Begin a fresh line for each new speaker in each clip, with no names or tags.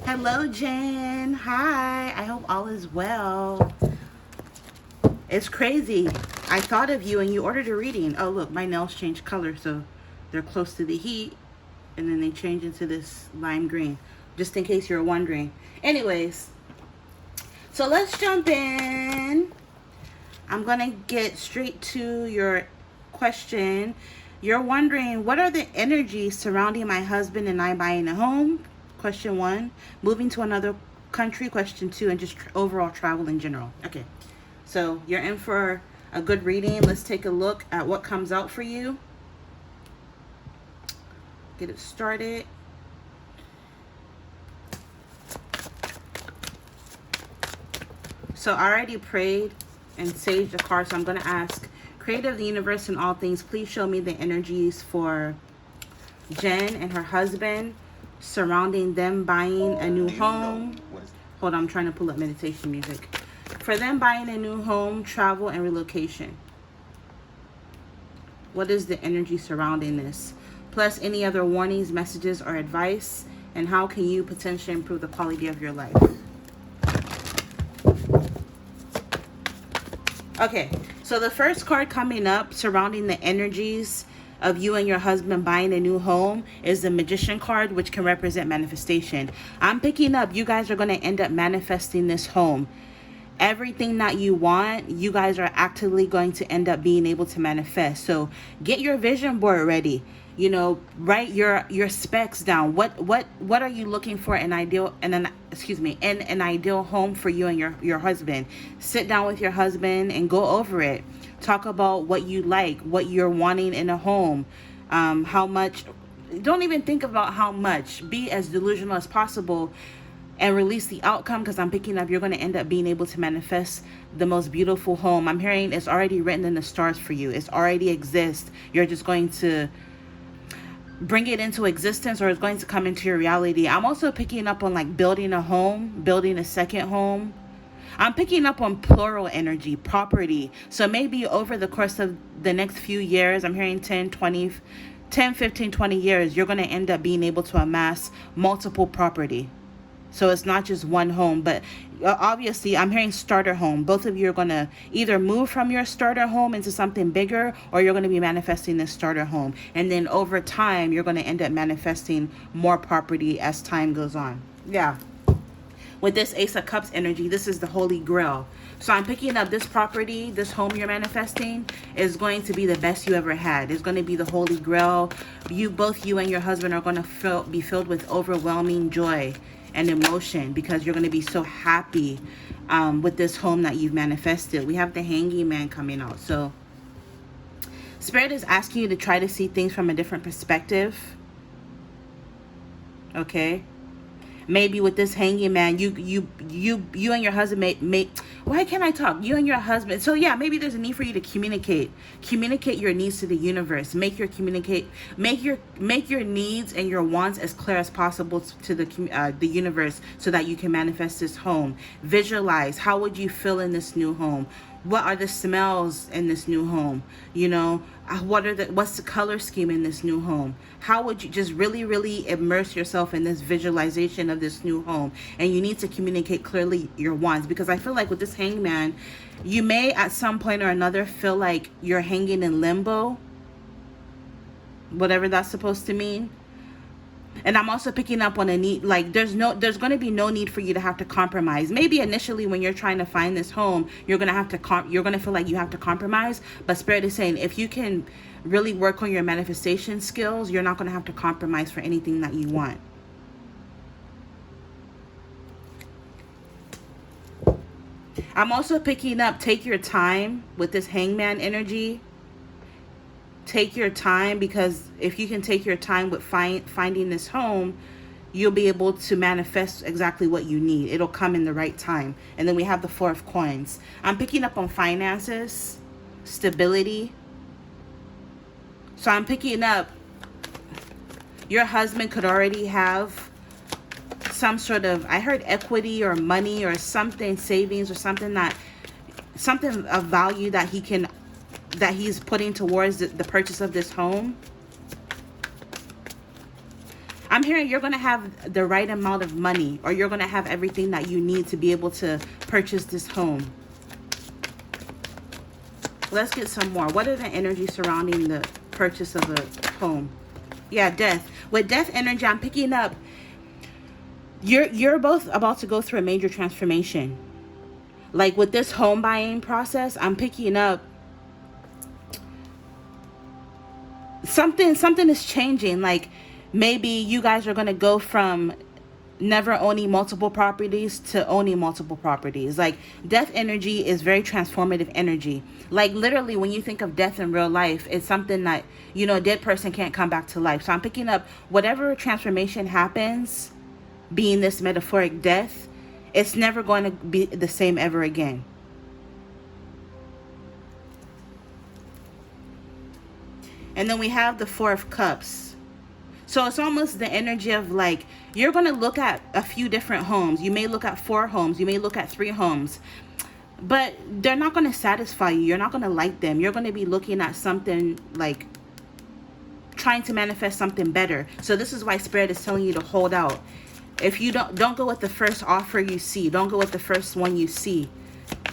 Hello, Jen. Hi. I hope all is well. It's crazy. I thought of you and you ordered a reading. Oh, look, my nails changed color, so they're close to the heat, and then they change into this lime green, just in case you're wondering. Anyways, so let's jump in. I'm going to get straight to your question. You're wondering, what are the energies surrounding my husband and I buying a home? Question one. Moving to another country? Question two. And just overall travel in general. Okay. So you're in for a good reading. Let's take a look at what comes out for you. Get it started. So I already prayed and saved the card, so I'm going to ask, Creator of the universe and all things, please show me the energies for Jen and her husband surrounding them buying a new home. Hold on, I'm trying to pull up meditation music. For them buying a new home, travel, and relocation. What is the energy surrounding this? Plus any other warnings, messages, or advice, and how can you potentially improve the quality of your life? Okay, so the first card coming up surrounding the energies of you and your husband buying a new home is the Magician card, which can represent manifestation. I'm picking up, you guys are going to end up manifesting this home. Everything that you want, you guys are actively going to end up being able to manifest. So get your vision board ready. You know, write your specs down. What are you looking for in an ideal home for you and your husband? Sit down with your husband and go over it. Talk about what you like, what you're wanting in a home, how much. Don't even think about how much. Be as delusional as possible and release the outcome, because I'm picking up you're going to end up being able to manifest the most beautiful home. I'm hearing it's already written in the stars for you. It's already exists. You're just going to bring it into existence, or it's going to come into your reality. I'm also picking up on like building a home, building a second home. I'm picking up on plural energy, property. So maybe over the course of the next few years, I'm hearing 10, 15, 20 years, you're going to end up being able to amass multiple property. So it's not just one home, but obviously I'm hearing starter home. Both of you are going to either move from your starter home into something bigger, or you're going to be manifesting this starter home. And then over time, you're going to end up manifesting more property as time goes on. Yeah. With this Ace of Cups energy, this is the Holy Grail. So I'm picking up this property, this home you're manifesting is going to be the best you ever had. It's going to be the Holy Grail. Both you and your husband are going to be filled with overwhelming joy and emotion, because you're going to be so happy with this home that you've manifested. We have the Hanging Man coming out. So Spirit is asking you to try to see things from a different perspective. Okay? Maybe with this Hanging Man, you and your husband may why can't I talk? You and your husband. So yeah, maybe there's a need for you to communicate your needs to the universe. Make your needs and your wants as clear as possible to the universe, so that you can manifest this home. Visualize, how would you feel in this new home? What are the smells in this new home? You know, what's the color scheme in this new home? How would you just really immerse yourself in this visualization of this new home? And you need to communicate clearly your wants, because I feel like with this Hangman, you may at some point or another feel like you're hanging in limbo, whatever that's supposed to mean. And I'm also picking up on a need, like there's going to be no need for you to have to compromise. Maybe initially when you're trying to find this home, you're going to have to you're going to feel like you have to compromise, but Spirit is saying if you can really work on your manifestation skills, you're not going to have to compromise for anything that you want. I'm also picking up, take your time with this Hangman energy. Take your time, because if you can take your time with finding this home, you'll be able to manifest exactly what you need. It'll come in the right time. And then we have the Four of Coins. I'm picking up on finances, stability. So I'm picking up your husband could already have some sort of, I heard equity or money or something, savings or something of value that he's putting towards the purchase of this home. I'm hearing you're going to have the right amount of money, or you're going to have everything that you need to be able to purchase this home. Let's get some more. What are the energies surrounding the purchase of a home? Yeah, death. With death energy, I'm picking up you're both about to go through a major transformation. Like with this home buying process, I'm picking up something is changing. Like maybe you guys are going to go from never owning multiple properties to owning multiple properties. Like death energy is very transformative energy. Like literally when you think of death in real life, it's something that, you know, a dead person can't come back to life. So I'm picking up whatever transformation happens, being this metaphoric death, it's never going to be the same ever again. And then we have the Four of Cups. So it's almost the energy of like, you're going to look at a few different homes. You may look at 4 homes. You may look at 3 homes. But they're not going to satisfy you. You're not going to like them. You're going to be looking at something like trying to manifest something better. So this is why Spirit is telling you to hold out. If you don't go with the first offer you see. Don't go with the first one you see.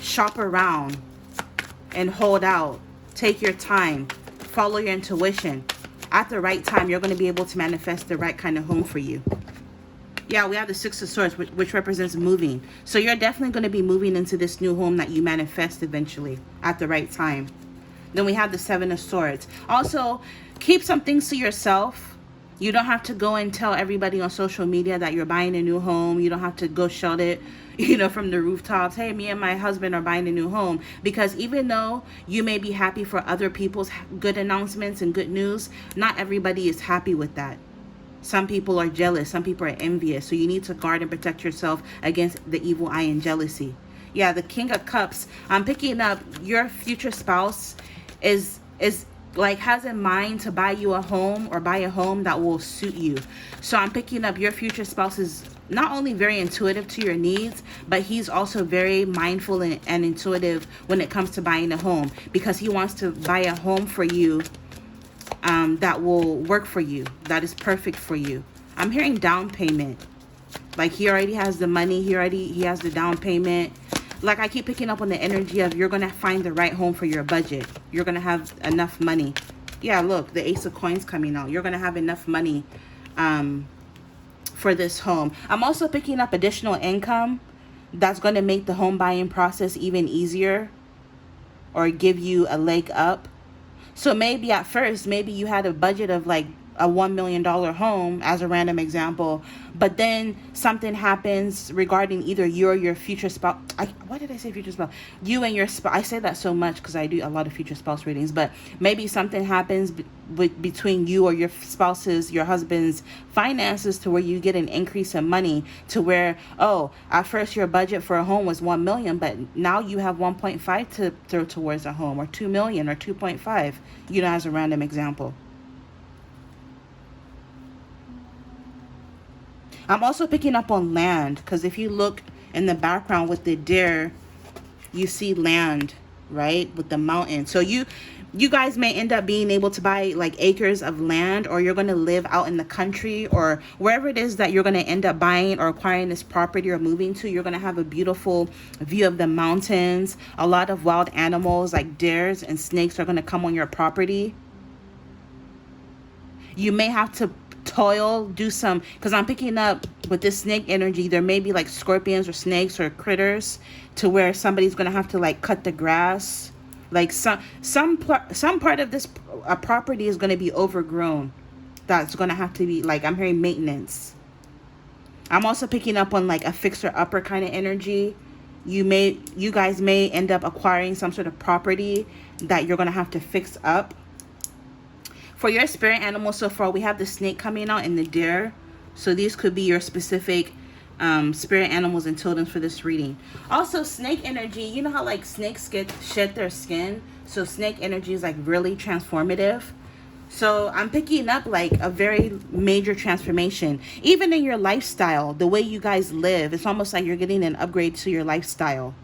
Shop around and hold out. Take your time. Follow your intuition. At the right time, you're going to be able to manifest the right kind of home for you. Yeah, we have the Six of Swords, which represents moving. So you're definitely going to be moving into this new home that you manifest eventually at the right time. Then we have the Seven of Swords. Also, keep some things to yourself. You don't have to go and tell everybody on social media that you're buying a new home. You don't have to go shout it, you know, from the rooftops. Hey, me and my husband are buying a new home. Because even though you may be happy for other people's good announcements and good news, not everybody is happy with that. Some people are jealous. Some people are envious. So you need to guard and protect yourself against the evil eye and jealousy. Yeah, the King of Cups. I'm picking up your future spouse is like has in mind to buy you a home or buy a home that will suit you. So I'm picking up your future spouse is not only very intuitive to your needs, but he's also very mindful and intuitive when it comes to buying a home, because he wants to buy a home for you that will work for you, that is perfect for you. I'm hearing down payment. Like he already has the money, he has the down payment. Like I keep picking up on the energy of you're going to find the right home for your budget. You're going to have enough money. Yeah, look, the Ace of Coins coming out. You're going to have enough money for this home. I'm also picking up additional income that's going to make the home buying process even easier or give you a leg up. So maybe at first, maybe you had a budget of like a $1 million home as a random example, but then something happens regarding either you or your future spouse. Why did I say future spouse? You and your spouse. I say that so much because I do a lot of future spouse readings, but maybe something happens between you or your spouse's, your husband's finances to where you get an increase in money to where, oh, at first your budget for a home was 1 million, but now you have 1.5 to throw towards a home, or 2 million or 2.5, you know, as a random example. I'm also picking up on land, because if you look in the background with the deer, you see land, right, with the mountain. So you guys may end up being able to buy like acres of land, or you're going to live out in the country, or wherever it is that you're going to end up buying or acquiring this property or moving to. You're going to have a beautiful view of the mountains. A lot of wild animals like deers and snakes are going to come on your property. You may have to toil, do some, because I'm picking up with this snake energy, there may be like scorpions or snakes or critters to where somebody's going to have to like cut the grass. Like some part of this property is going to be overgrown. That's going to have to be like, I'm hearing maintenance. I'm also picking up on like a fixer upper kind of energy. You guys may end up acquiring some sort of property that you're going to have to fix up. For your spirit animals so far, we have the snake coming out and the deer. So these could be your specific spirit animals and totems for this reading. Also, snake energy, you know how like snakes shed their skin? So snake energy is like really transformative. So I'm picking up like a very major transformation. Even in your lifestyle, the way you guys live, it's almost like you're getting an upgrade to your lifestyle.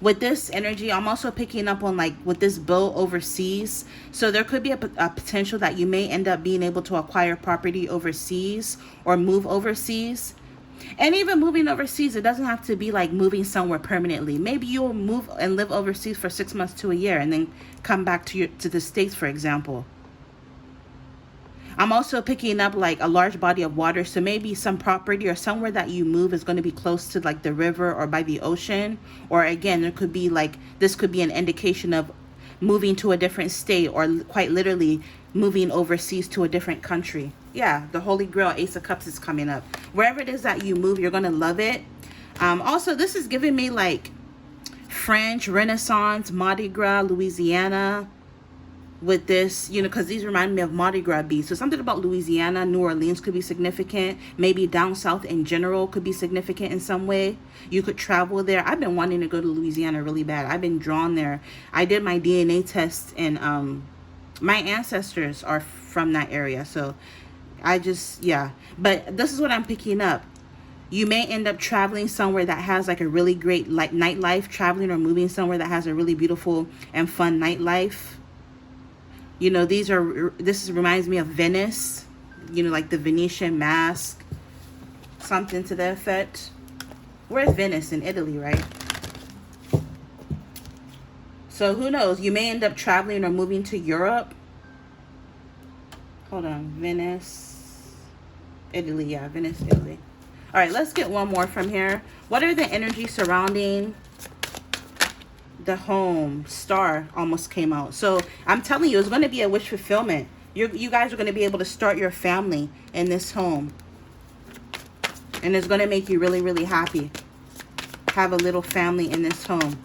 With this energy, I'm also picking up on like with this bill overseas. So there could be a potential that you may end up being able to acquire property overseas or move overseas. And even moving overseas, it doesn't have to be like moving somewhere permanently. Maybe you'll move and live overseas for 6 months to a year and then come back to the States, for example. I'm also picking up like a large body of water. So maybe some property or somewhere that you move is going to be close to like the river or by the ocean. Or again, there could be like, this could be an indication of moving to a different state or quite literally moving overseas to a different country. Yeah, the Holy Grail, Ace of Cups is coming up. Wherever it is that you move, you're going to love it. Also, this is giving me like French, Renaissance, Mardi Gras, Louisiana. With this, you know, because these remind me of Mardi Gras beads. So something about Louisiana, New Orleans could be significant. Maybe down south in general could be significant in some way. You could travel there. I've been wanting to go to Louisiana really bad. I've been drawn there. I did my DNA test and my ancestors are from that area. So I just, yeah. But this is what I'm picking up. You may end up traveling somewhere that has like a really great like nightlife, traveling or moving somewhere that has a really beautiful and fun nightlife. You know, this reminds me of Venice, you know, like the Venetian mask, something to that effect. Where's Venice? In Italy, right? So who knows? You may end up traveling or moving to Europe. Hold on. Venice, Italy. Yeah, Venice, Italy. All right, let's get one more from here. What are the energies surrounding the home? Star almost came out. So I'm telling you, it's going to be a wish fulfillment. You guys are going to be able to start your family in this home. And it's going to make you really, really happy. Have a little family in this home.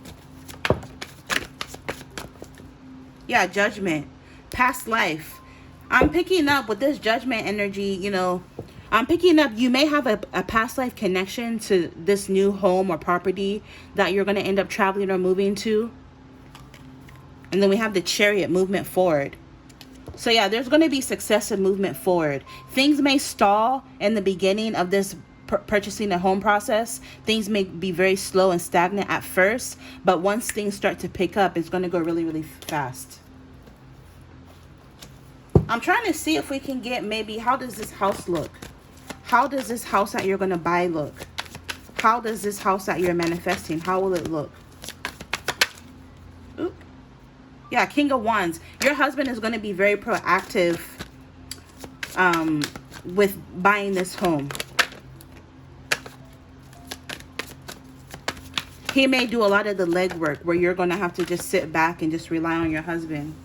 Yeah, Judgment. Past life. I'm picking up with this Judgment energy, you know, I'm picking up, you may have a past life connection to this new home or property that you're going to end up traveling or moving to. And then we have the Chariot, movement forward. So yeah, there's going to be successive movement forward. Things may stall in the beginning of this purchasing a home process. Things may be very slow and stagnant at first, but once things start to pick up, it's going to go really, really fast. I'm trying to see if we can get maybe, how does this house look? How does this house that you're going to buy look? How does this house that you're manifesting, how will it look? Oop. Yeah, King of Wands. Your husband is going to be very proactive with buying this home. He may do a lot of the legwork where you're going to have to just sit back and just rely on your husband.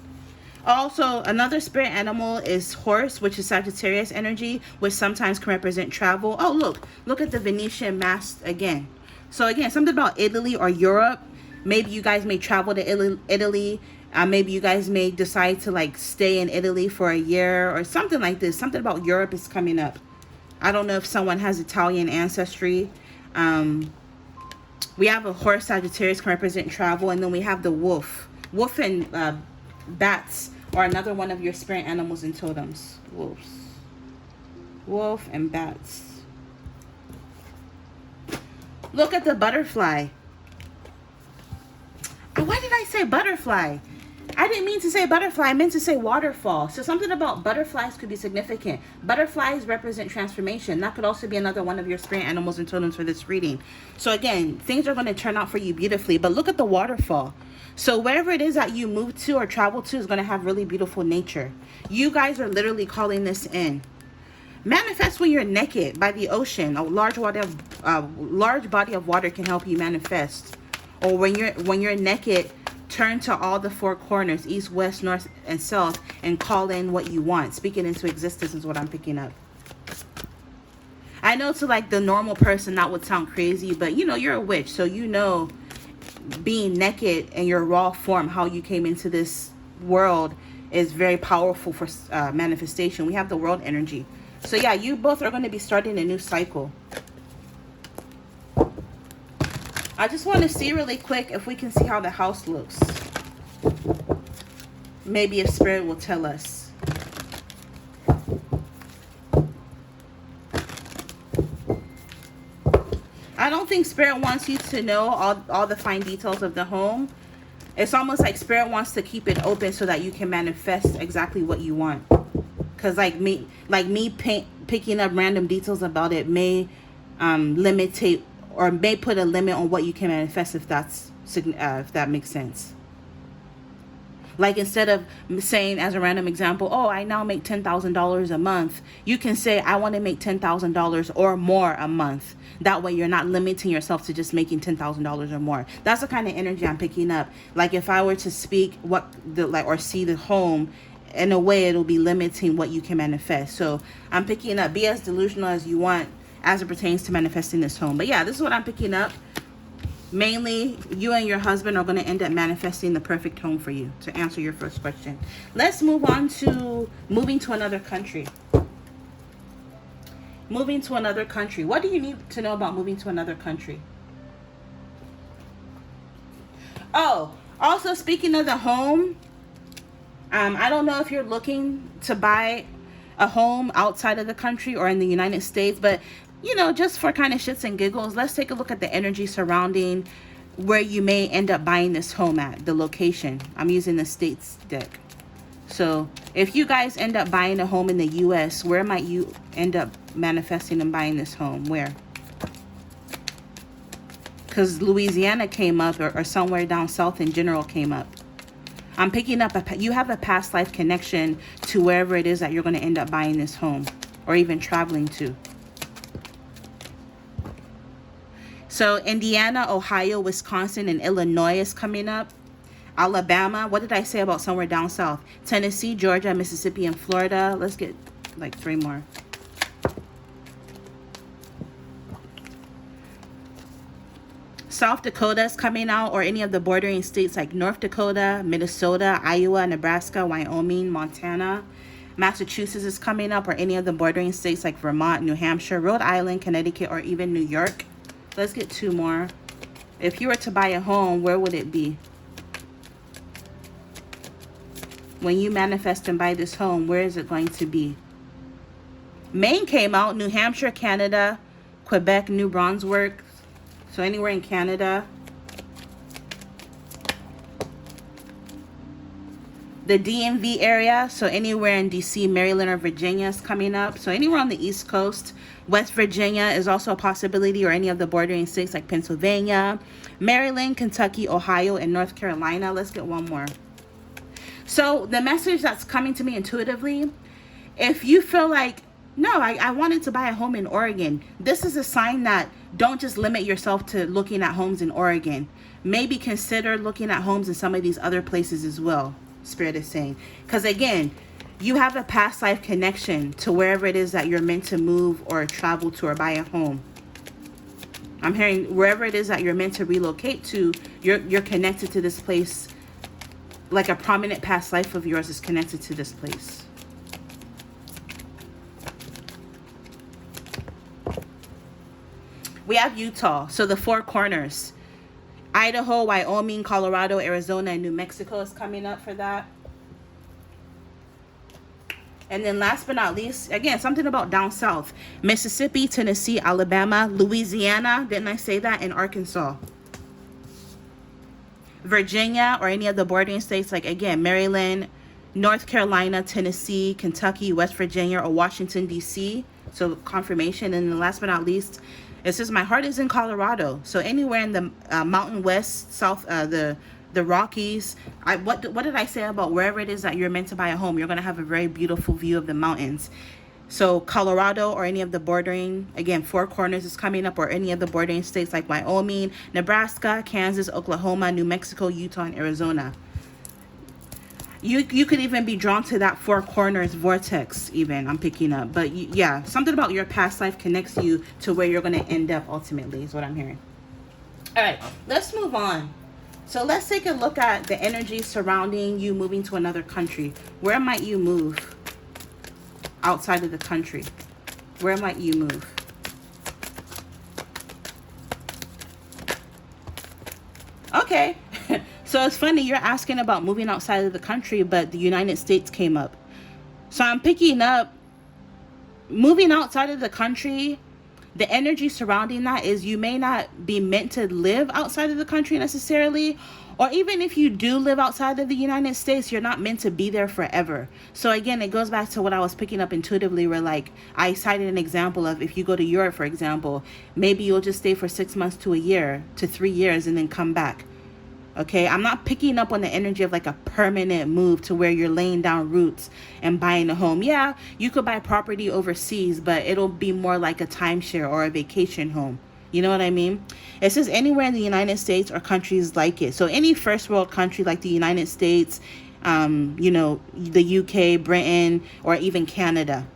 Also, another spirit animal is horse, which is Sagittarius energy, which sometimes can represent travel. Oh, look at the Venetian mask again. So again, something about Italy or Europe. Maybe you guys may travel to Italy. Maybe you guys may decide to like stay in Italy for a year or something like this. Something about Europe is coming up. I don't know if someone has Italian ancestry. We have a horse, Sagittarius, can represent travel. And then we have the wolf. Wolf and bats are another one of your spirit animals and totems. Wolves. Wolf and bats. Look at the butterfly. Why did I say butterfly? I didn't mean to say butterfly. I meant to say waterfall. So something about butterflies could be significant. Butterflies represent transformation. That could also be another one of your spirit animals and totems for this reading. So again, things are going to turn out for you beautifully. But look at the waterfall. So wherever it is that you move to or travel to is going to have really beautiful nature. You guys are literally calling this in. Manifest when you're naked by the ocean. A large body of water can help you manifest. Or when you're naked, turn to all the four corners, east, west, north, and south, and call in what you want. Speak it into existence is what I'm picking up. I know to like the normal person that would sound crazy, but you know, you're a witch, so you know being naked in your raw form, how you came into this world, is very powerful for manifestation. We have the world energy. So yeah, you both are going to be starting a new cycle. I just want to see really quick if we can see how the house looks. Maybe if spirit will tell us. I don't think Spirit wants you to know all the fine details of the home. It's almost like Spirit wants to keep it open so that you can manifest exactly what you want. Because like me picking up random details about it may limitate or may put a limit on what you can manifest, if that makes sense. Like instead of saying as a random example, oh, I now make $10,000 a month, you can say I want to make $10,000 or more a month. That way you're not limiting yourself to just making $10,000 or more. That's the kind of energy I'm picking up. Like if I were to speak or see the home, in a way it'll be limiting what you can manifest. So I'm picking up, be as delusional as you want as it pertains to manifesting this home. But yeah, this is what I'm picking up. Mainly, you and your husband are going to end up manifesting the perfect home for you, to answer your first question. Let's move on to moving to another country. Moving to another country. What do you need to know about moving to another country? Oh, also speaking of the home, I don't know if you're looking to buy a home outside of the country or in the United States, but you know, just for kind of shits and giggles, let's take a look at the energy surrounding where you may end up buying this home at, the location. I'm using the States deck. So if you guys end up buying a home in the US, where might you end up manifesting and buying this home? Where? Because Louisiana came up, or somewhere down south in general came up. I'm picking up, you have a past life connection to wherever it is that you're going to end up buying this home or even traveling to. So Indiana, Ohio, Wisconsin, and Illinois is coming up. Alabama. What did I say about somewhere down south? Tennessee, Georgia, Mississippi, and Florida. Let's get like 3 more. South Dakota is coming out, or any of the bordering states like North Dakota, Minnesota, Iowa, Nebraska, Wyoming, Montana. Massachusetts is coming up, or any of the bordering states like Vermont, New Hampshire, Rhode Island, Connecticut, or even New York. Let's get 2 more. If you were to buy a home, where would it be? When you manifest and buy this home, where is it going to be? Maine came out, New Hampshire, Canada, Quebec, New Brunswick. So anywhere in Canada. The DMV area, so anywhere in DC, Maryland, or Virginia is coming up. So anywhere on the East Coast. West Virginia is also a possibility, or any of the bordering states like Pennsylvania, Maryland, Kentucky, Ohio, and North Carolina. Let's get 1 more. So the message that's coming to me intuitively, if you feel like, no, I wanted to buy a home in Oregon, this is a sign that don't just limit yourself to looking at homes in Oregon. Maybe consider looking at homes in some of these other places as well, Spirit is saying. Because again, you have a past life connection to wherever it is that you're meant to move or travel to or buy a home. I'm hearing wherever it is that you're meant to relocate to, you're connected to this place. Like a prominent past life of yours is connected to this place. We have Utah, so the 4 corners. Idaho, Wyoming, Colorado, Arizona, and New Mexico is coming up for that. And then last but not least, again, something about down south. Mississippi, Tennessee, Alabama, Louisiana, didn't I say that? And Arkansas. Virginia, or any of the bordering states like, again, Maryland, North Carolina, Tennessee, Kentucky, West Virginia, or Washington, D.C. So confirmation. And then last but not least, it says my heart is in Colorado. So anywhere in the Mountain West, South, the Rockies. What did I say about wherever it is that you're meant to buy a home? You're going to have a very beautiful view of the mountains. So Colorado, or any of the bordering, again, 4 corners is coming up, or any of the bordering states like Wyoming, Nebraska, Kansas, Oklahoma, New Mexico, Utah, and Arizona. You could even be drawn to that 4 corners vortex even, I'm picking up. But yeah, something about your past life connects you to where you're going to end up ultimately is what I'm hearing. All right, let's move on. So let's take a look at the energy surrounding you moving to another country. Where might you move outside of the country? Where might you move? Okay. So it's funny, you're asking about moving outside of the country, but the United States came up. So I'm picking up moving outside of the country. The energy surrounding that is you may not be meant to live outside of the country necessarily, or even if you do live outside of the United States, you're not meant to be there forever. So again, it goes back to what I was picking up intuitively, where like I cited an example of if you go to Europe, for example, maybe you'll just stay for 6 months to a year to 3 years and then come back. Okay, I'm not picking up on the energy of like a permanent move to where you're laying down roots and buying a home. Yeah, you could buy property overseas, but it'll be more like a timeshare or a vacation home. You know what I mean? It says anywhere in the United States or countries like it. So any first world country like the United States, the UK, Britain, or even Canada.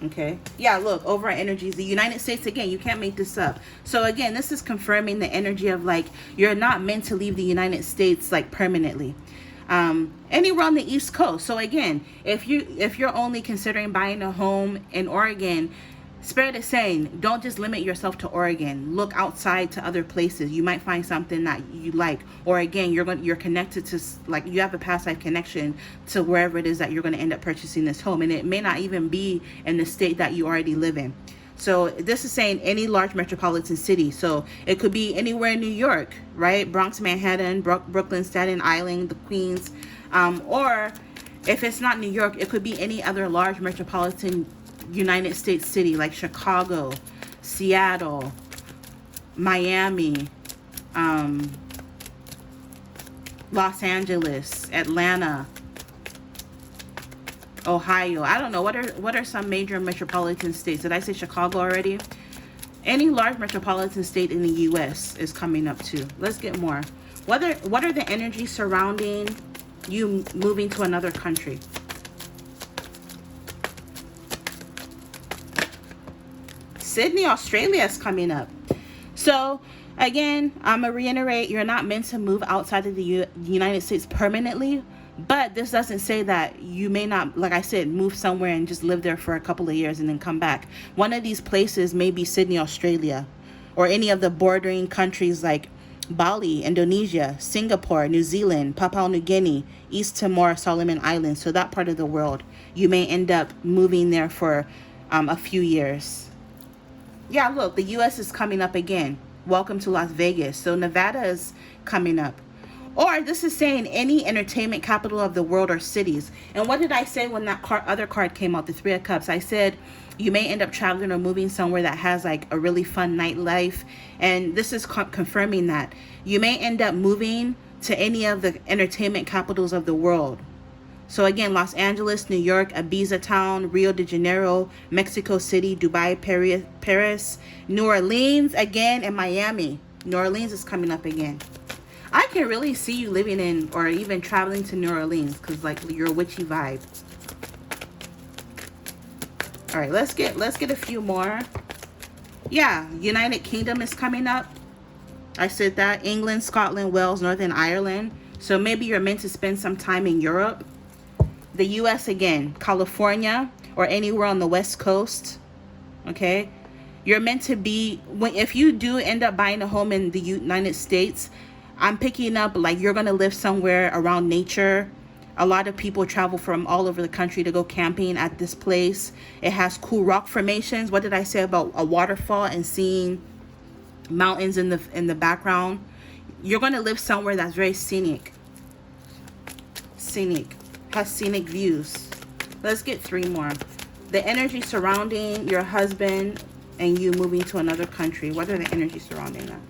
Okay. Yeah, look, over our energies. The United States, again, you can't make this up. So again, this is confirming the energy of like you're not meant to leave the United States like permanently. Anywhere on the East Coast. So again, if you're only considering buying a home in Oregon, Spirit is saying, don't just limit yourself to Oregon. Look outside to other places. You might find something that you like. Or again, you're connected to, like, you have a past life connection to wherever it is that you're going to end up purchasing this home. And it may not even be in the state that you already live in. So this is saying any large metropolitan city. So it could be anywhere in New York, right? Bronx, Manhattan, Brooklyn, Staten Island, the Queens. Or if it's not New York, it could be any other large metropolitan United States city like Chicago, Seattle, Miami, Los Angeles, Atlanta, Ohio. I don't know. What are some major metropolitan states? Did I say Chicago already? Any large metropolitan state in the US is coming up too. Let's get more. What are the energies surrounding you moving to another country? Sydney, Australia is coming up. So again, I'm going to reiterate, you're not meant to move outside of the United States permanently, but this doesn't say that you may not, like I said, move somewhere and just live there for a couple of years and then come back. One of these places may be Sydney, Australia, or any of the bordering countries like Bali, Indonesia, Singapore, New Zealand, Papua New Guinea, East Timor, Solomon Islands. So that part of the world, you may end up moving there for a few years. Yeah, look, the U.S. is coming up again. Welcome to Las Vegas. So Nevada is coming up. Or this is saying any entertainment capital of the world or cities. And what did I say when that other card came out, the Three of Cups? I said you may end up traveling or moving somewhere that has like a really fun nightlife. And this is confirming that. You may end up moving to any of the entertainment capitals of the world. So again, Los Angeles, New York, Ibiza Town, Rio de Janeiro, Mexico City, Dubai, Paris, New Orleans again, and Miami. New Orleans is coming up again. I can really see you living in or even traveling to New Orleans because like your witchy vibe. All right, let's get a few more. Yeah, United Kingdom is coming up. I said that. England, Scotland, Wales, Northern Ireland. So maybe you're meant to spend some time in Europe. The U.S. again, California or anywhere on the West Coast. Okay, you're meant to be, if you do end up buying a home in the United States, I'm picking up like you're going to live somewhere around nature. A lot of people travel from all over the country to go camping at this place. It has cool rock formations. What did I say about a waterfall and seeing mountains in the background? You're going to live somewhere that's very scenic. Has scenic views. Let's get three more. The energy surrounding your husband and you moving to another country. What are the energies surrounding that?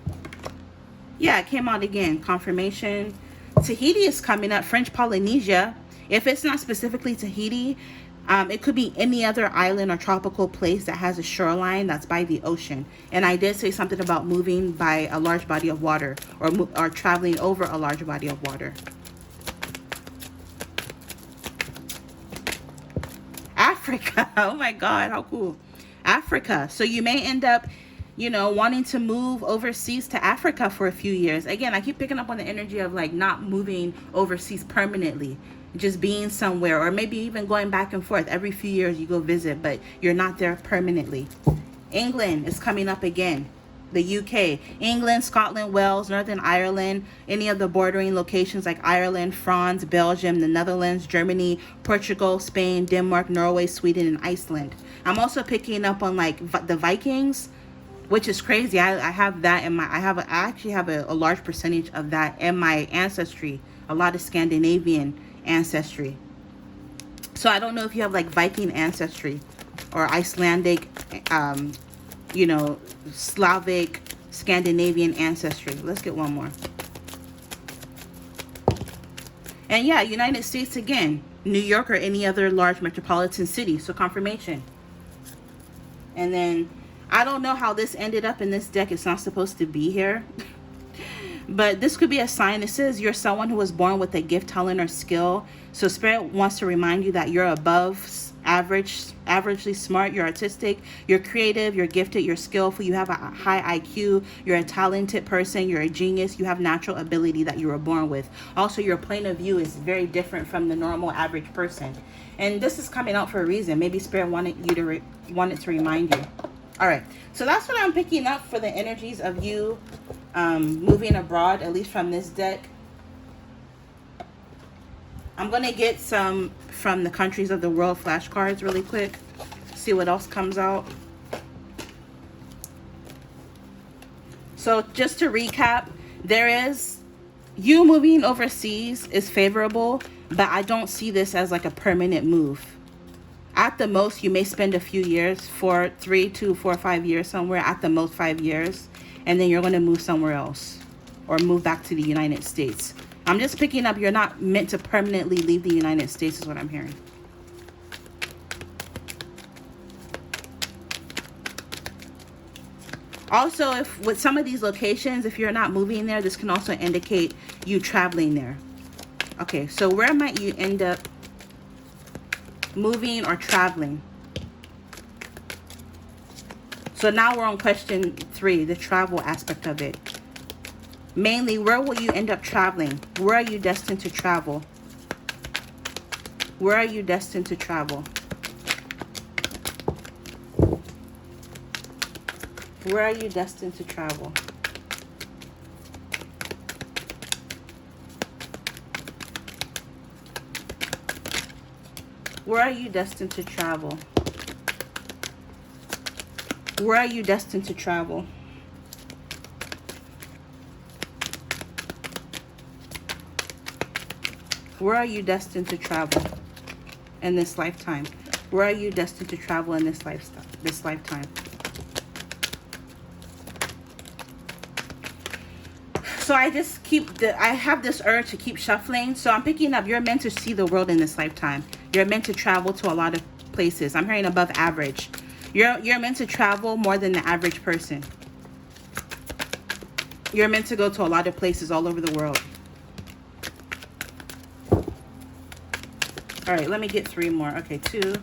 Yeah, it came out again. Confirmation. Tahiti is coming up. French Polynesia. If it's not specifically Tahiti, it could be any other island or tropical place that has a shoreline that's by the ocean. And I did say something about moving by a large body of water or traveling over a large body of water. Africa. Oh my God, how cool. Africa. So you may end up, wanting to move overseas to Africa for a few years. Again, I keep picking up on the energy of like not moving overseas permanently, just being somewhere, or maybe even going back and forth. Every few years you go visit, but you're not there permanently. England is coming up again. The UK, England, Scotland, Wales, Northern Ireland, any of the bordering locations like Ireland, France, Belgium, the Netherlands, Germany, Portugal, Spain, Denmark, Norway, Sweden, and Iceland. I'm also picking up on like the Vikings, which is crazy. I have that in my, I actually have a large percentage of that in my ancestry, a lot of Scandinavian ancestry. So I don't know if you have like Viking ancestry or Icelandic, you know, Slavic, Scandinavian ancestry. Let's get one more. And yeah, United States again, New York or any other large metropolitan city. So confirmation. And then I don't know how this ended up in this deck. It's not supposed to be here. But this could be a sign. It says you're someone who was born with a gift, talent, or skill. So Spirit wants to remind you that you're above averagely smart, you're artistic, you're creative, you're gifted, you're skillful, you have a high IQ, you're a talented person, you're a genius, you have natural ability that you were born with. Also, your plane of view is very different from the normal average person. And this is coming out for a reason. Maybe Spirit wanted you to wanted to remind you. All right, so that's what I'm picking up for the energies of you moving abroad, at least from this deck. I'm going to get some from the countries of the world flashcards really quick. See what else comes out. So just to recap, there is, you moving overseas is favorable, but I don't see this as like a permanent move. At the most, you may spend a few years, 3 to 4 or 5 years somewhere, at the most 5 years, and then you're going to move somewhere else or move back to the United States. I'm just picking up, you're not meant to permanently leave the United States is what I'm hearing. Also, if with some of these locations, if you're not moving there, this can also indicate you traveling there. Okay, so where might you end up moving or traveling? So now we're on question 3, the travel aspect of it. Mainly, where will you end up traveling? Where are you destined to travel? Where are you destined to travel? Where are you destined to travel? Where are you destined to travel? Where are you destined to travel? Where are you destined to travel in this lifetime? Where are you destined to travel in this lifetime? So I just I have this urge to keep shuffling. So I'm picking up, you're meant to see the world in this lifetime. You're meant to travel to a lot of places. I'm hearing above average. You're meant to travel more than the average person. You're meant to go to a lot of places all over the world. All right, let me get 3 more. Okay, 2.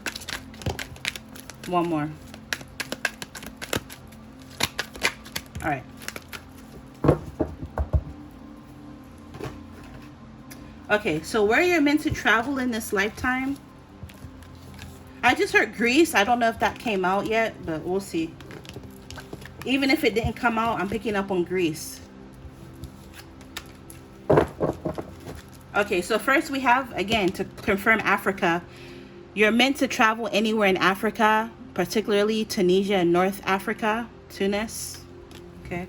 1 more. All right. Okay, so where you're meant to travel in this lifetime. I just heard Greece. I don't know if that came out yet, but we'll see. Even if it didn't come out, I'm picking up on Greece. Okay, so first we have, again, to confirm Africa. You're meant to travel anywhere in Africa, particularly Tunisia and North Africa, Tunis. Okay.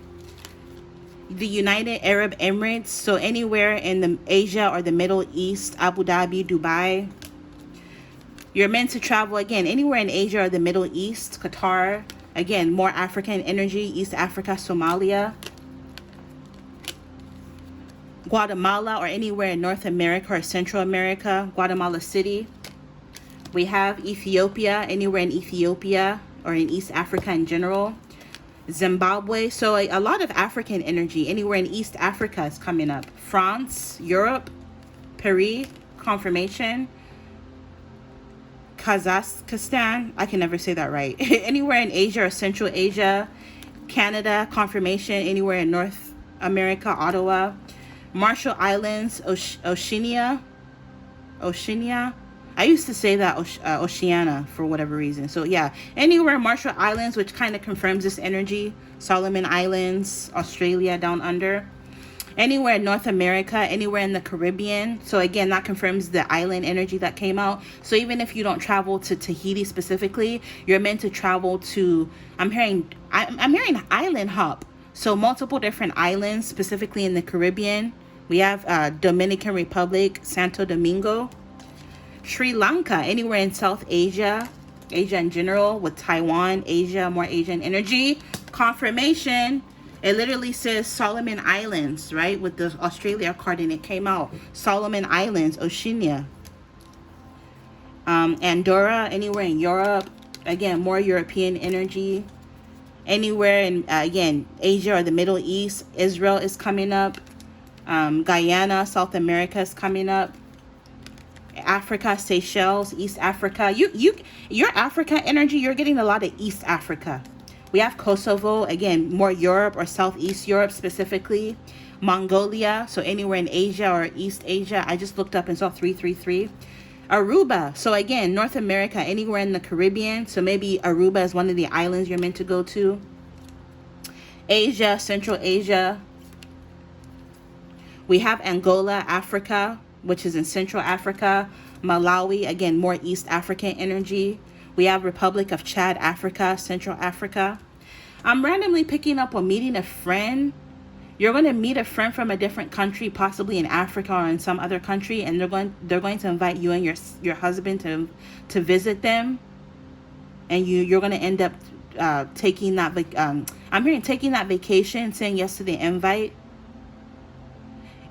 The United Arab Emirates, so anywhere in the Asia or the Middle East, Abu Dhabi, Dubai. You're meant to travel, again, anywhere in Asia or the Middle East, Qatar. Again, more African energy, East Africa, Somalia. Guatemala or anywhere in North America or Central America, Guatemala City. We have Ethiopia, anywhere in Ethiopia or in East Africa in general. Zimbabwe, so a lot of African energy, anywhere in East Africa is coming up. France, Europe, Paris, confirmation. Kazakhstan, I can never say that right. Anywhere in Asia or Central Asia. Canada, confirmation. Anywhere in North America, Ottawa. Marshall Islands, Oceania. I used to say that Oceania for whatever reason. So yeah, anywhere Marshall Islands, which kind of confirms this energy. Solomon Islands, Australia, down under. Anywhere in North America, anywhere in the Caribbean. So again, that confirms the island energy that came out. So even if you don't travel to Tahiti specifically, you're meant to travel to, I'm hearing island hop. So multiple different islands, specifically in the Caribbean. We have Dominican Republic, Santo Domingo, Sri Lanka, anywhere in South Asia, Asia in general, with Taiwan, Asia, more Asian energy. Confirmation. It literally says Solomon Islands, right? With the Australia card, and it came out. Solomon Islands, Oceania. Andorra, anywhere in Europe. Again, more European energy. Anywhere in, again, Asia or the Middle East. Israel is coming up. Guyana, South America is coming up. Africa, Seychelles, East Africa. Your Africa energy, you're getting a lot of East Africa. We have Kosovo, again, more Europe or Southeast Europe specifically. Mongolia, so anywhere in Asia or East Asia. I just looked up and saw 333. Aruba, so again, North America, anywhere in the Caribbean. So maybe Aruba is one of the islands you're meant to go to. Asia, Central Asia. We have Angola, Africa, which is in Central Africa. Malawi, again, more East African energy. We have Republic of Chad, Africa, Central Africa. I'm randomly picking up on meeting a friend. You're going to meet a friend from a different country, possibly in Africa or in some other country, and they're going to invite you and your husband to visit them. And you're going to end up taking that I'm hearing taking that vacation, saying yes to the invite.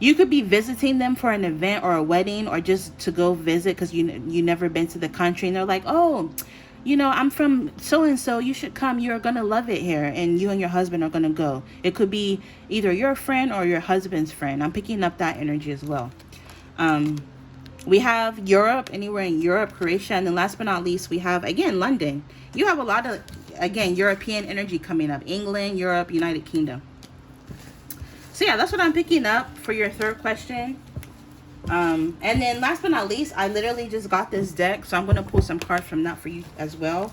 You could be visiting them for an event or a wedding, or just to go visit because you never been to the country, and they're like, oh, I'm from so-and-so, you should come, you're gonna love it here, and you and your husband are gonna go. It could be either your friend or your husband's friend. I'm picking up that energy as well. We have Europe, anywhere in Europe, Croatia, and then last but not least, we have, again, London. You have a lot of, again, European energy coming up. England, Europe, United Kingdom. So yeah, that's what I'm picking up for your third question. And then last but not least, I literally just got this deck, so I'm going to pull some cards from that for you as well.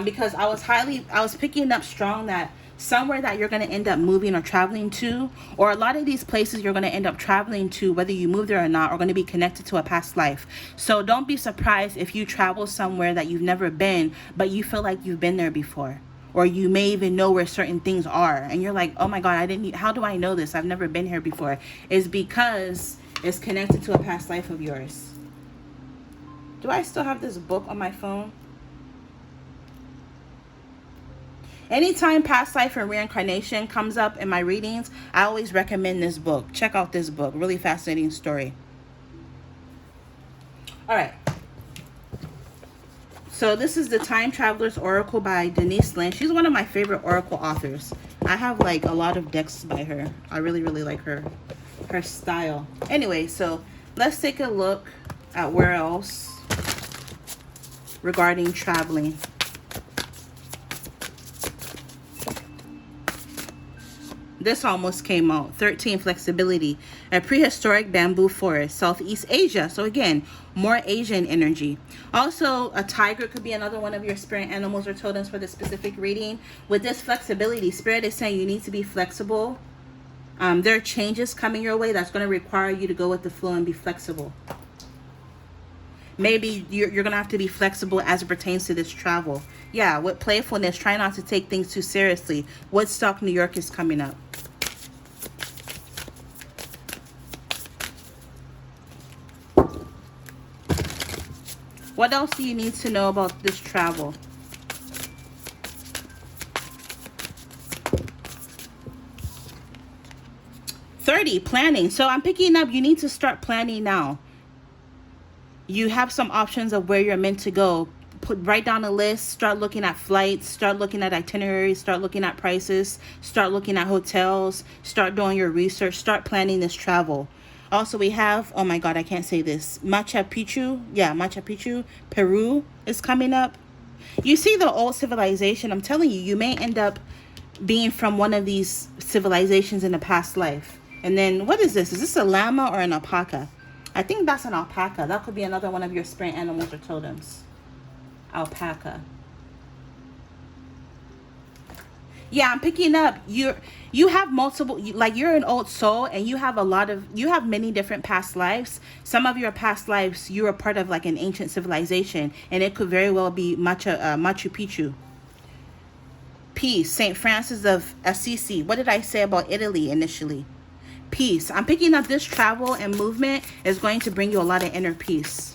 Because I was picking up strong that somewhere that you're going to end up moving or traveling to, or a lot of these places you're going to end up traveling to, whether you move there or not, are going to be connected to a past life. So don't be surprised if you travel somewhere that you've never been, but you feel like you've been there before. Or you may even know where certain things are, and you're like, oh my God, how do I know this? I've never been here before. It's because it's connected to a past life of yours. Do I still have this book on my phone? Anytime past life and reincarnation comes up in my readings, I always recommend this book. Check out this book. Really fascinating story. All right. So this is the Time Traveler's Oracle by Denise Lynn. She's one of my favorite oracle authors. I have like a lot of decks by her. I really, really like her style. Anyway, so let's take a look at where else regarding traveling. This almost came out. 13, flexibility. A prehistoric bamboo forest, Southeast Asia. So again, more Asian energy. Also, a tiger could be another one of your spirit animals or totems for this specific reading. With this flexibility, Spirit is saying you need to be flexible. There are changes coming your way that's going to require you to go with the flow and be flexible. Maybe you're going to have to be flexible as it pertains to this travel. Yeah, with playfulness, try not to take things too seriously. Woodstock, New York is coming up. What else do you need to know about this travel? Planning. So I'm picking up, you need to start planning now. You have some options of where you're meant to go. Write down a list, start looking at flights, start looking at itineraries, start looking at prices, start looking at hotels, start doing your research, start planning this travel. Also, we have, oh my God, I can't say this, Machu Picchu. Yeah, Machu Picchu, Peru is coming up. You see the old civilization, I'm telling you, you may end up being from one of these civilizations in a past life. And then, what is this? Is this a llama or an alpaca? I think that's an alpaca. That could be another one of your spirit animals or totems. Alpaca. Yeah, I'm picking up you have multiple, like you're an old soul and you have a lot of, you have many different past lives. Some of your past lives you were part of like an ancient civilization, and it could very well be Machu Picchu. Peace, Saint Francis of Assisi. What did I say about Italy initially? Peace. I'm picking up this travel and movement is going to bring you a lot of inner peace.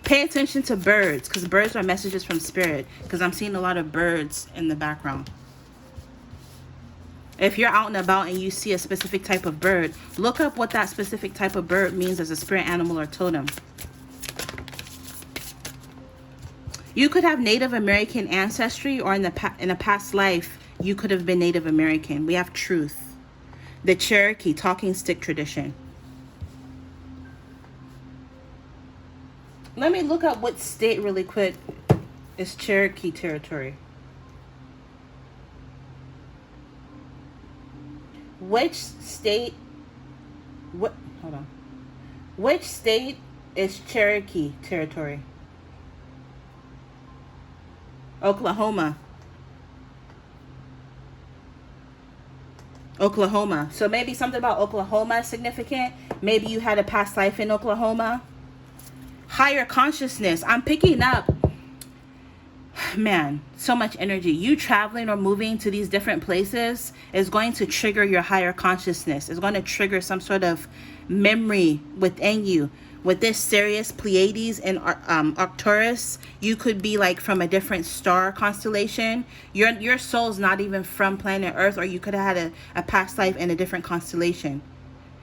Pay attention to birds, because birds are messages from spirit, because I'm seeing a lot of birds in the background. If you're out and about and you see a specific type of bird, look up what that specific type of bird means as a spirit animal or totem. You could have Native American ancestry, or in a past life you could have been Native American. We have truth. The Cherokee talking stick tradition. Let me look up what state really quick is Cherokee territory. Which state, what, hold on. Which state is Cherokee territory? Oklahoma. Oklahoma. So maybe something about Oklahoma is significant. Maybe you had a past life in Oklahoma. Higher consciousness. I'm picking up, man, so much energy. You traveling or moving to these different places is going to trigger your higher consciousness. It's going to trigger some sort of memory within you. With this Sirius, Pleiades, and Arcturus, you could be like from a different star constellation. Your soul's not even from planet Earth, or you could have had a past life in a different constellation.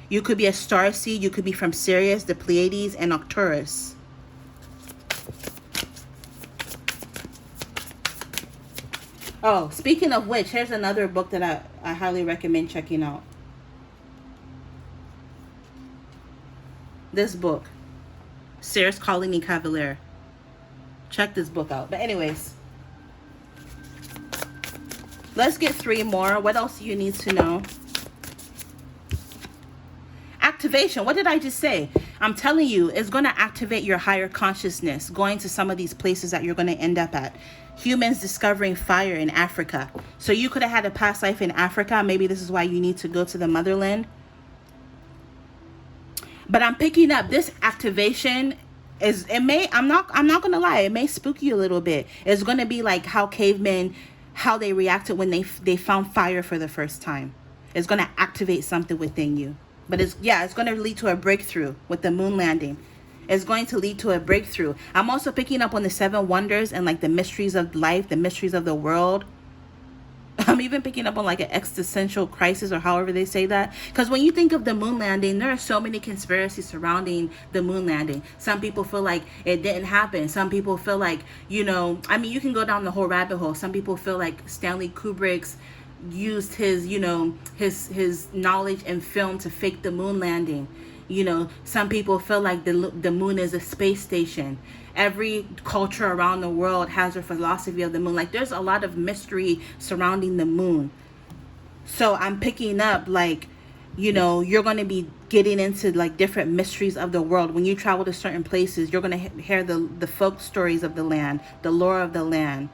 You could be a star seed. You could be from Sirius, the Pleiades, and Arcturus. Oh, speaking of which, here's another book that I highly recommend checking out. This book, Sarah's Colony Cavalier. Check this book out. But anyways, let's get 3 more. What else do you need to know? Activation. What did I just say? I'm telling you, it's going to activate your higher consciousness, going to some of these places that you're going to end up at. Humans discovering fire in Africa. So you could have had a past life in Africa. Maybe this is why you need to go to the motherland. But I'm picking up this activation is, it may, I'm not gonna lie, it may spook you a little bit. It's gonna be like how cavemen, how they reacted when they found fire for the first time. It's gonna activate something within you. But it's gonna lead to a breakthrough with the moon landing. It's going to lead to a breakthrough. I'm also picking up on the 7 wonders and like the mysteries of life, the mysteries of the world. I'm even picking up on like an existential crisis, or however they say that. Because when you think of the moon landing, there are so many conspiracies surrounding the moon landing. Some people feel like it didn't happen. Some people feel like, you can go down the whole rabbit hole. Some people feel like Stanley Kubrick's used his, his knowledge and film to fake the moon landing. Some people feel like the moon is a space station. Every culture around the world has their philosophy of the moon. Like, there's a lot of mystery surrounding the moon. So I'm picking up like, you're going to be getting into like different mysteries of the world. When you travel to certain places, you're going to hear the folk stories of the land, the lore of the land.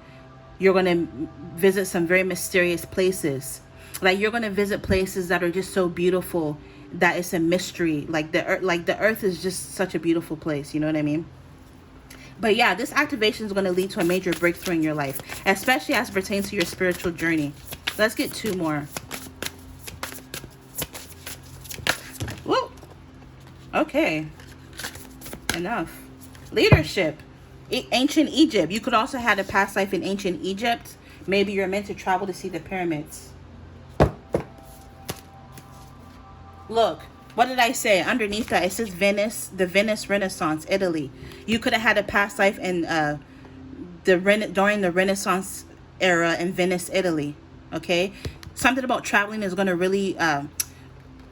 You're going to visit some very mysterious places. Like, you're going to visit places that are just so beautiful that it's a mystery. Like the earth is just such a beautiful place. You know what I mean? But yeah, this activation is going to lead to a major breakthrough in your life, especially as it pertains to your spiritual journey. Let's get 2 more. Woo! Okay. Enough. Leadership. Ancient Egypt. You could also have a past life in ancient Egypt. Maybe you're meant to travel to see the pyramids. Look. What did I say? Underneath that, it says Venice, the Venice Renaissance, Italy. You could have had a past life in during the Renaissance era in Venice, Italy. Okay? Something about traveling is going to really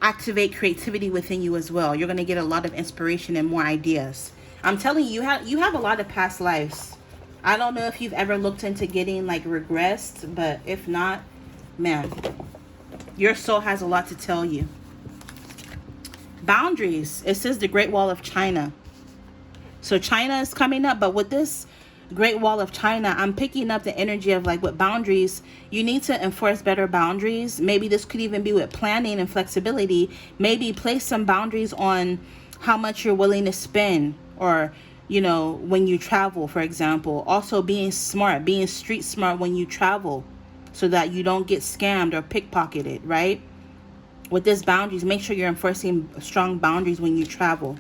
activate creativity within you as well. You're going to get a lot of inspiration and more ideas. I'm telling you, you have a lot of past lives. I don't know if you've ever looked into getting like regressed, but if not, man, your soul has a lot to tell you. Boundaries. It says the Great Wall of China. So China is coming up, but with this Great Wall of China, I'm picking up the energy of like with boundaries. You need to enforce better boundaries. Maybe this could even be with planning and flexibility. Maybe place some boundaries on how much you're willing to spend, or when you travel, for example. Also being smart, being street smart when you travel, so that you don't get scammed or pickpocketed, right? With this boundaries, make sure you're enforcing strong boundaries when you travel.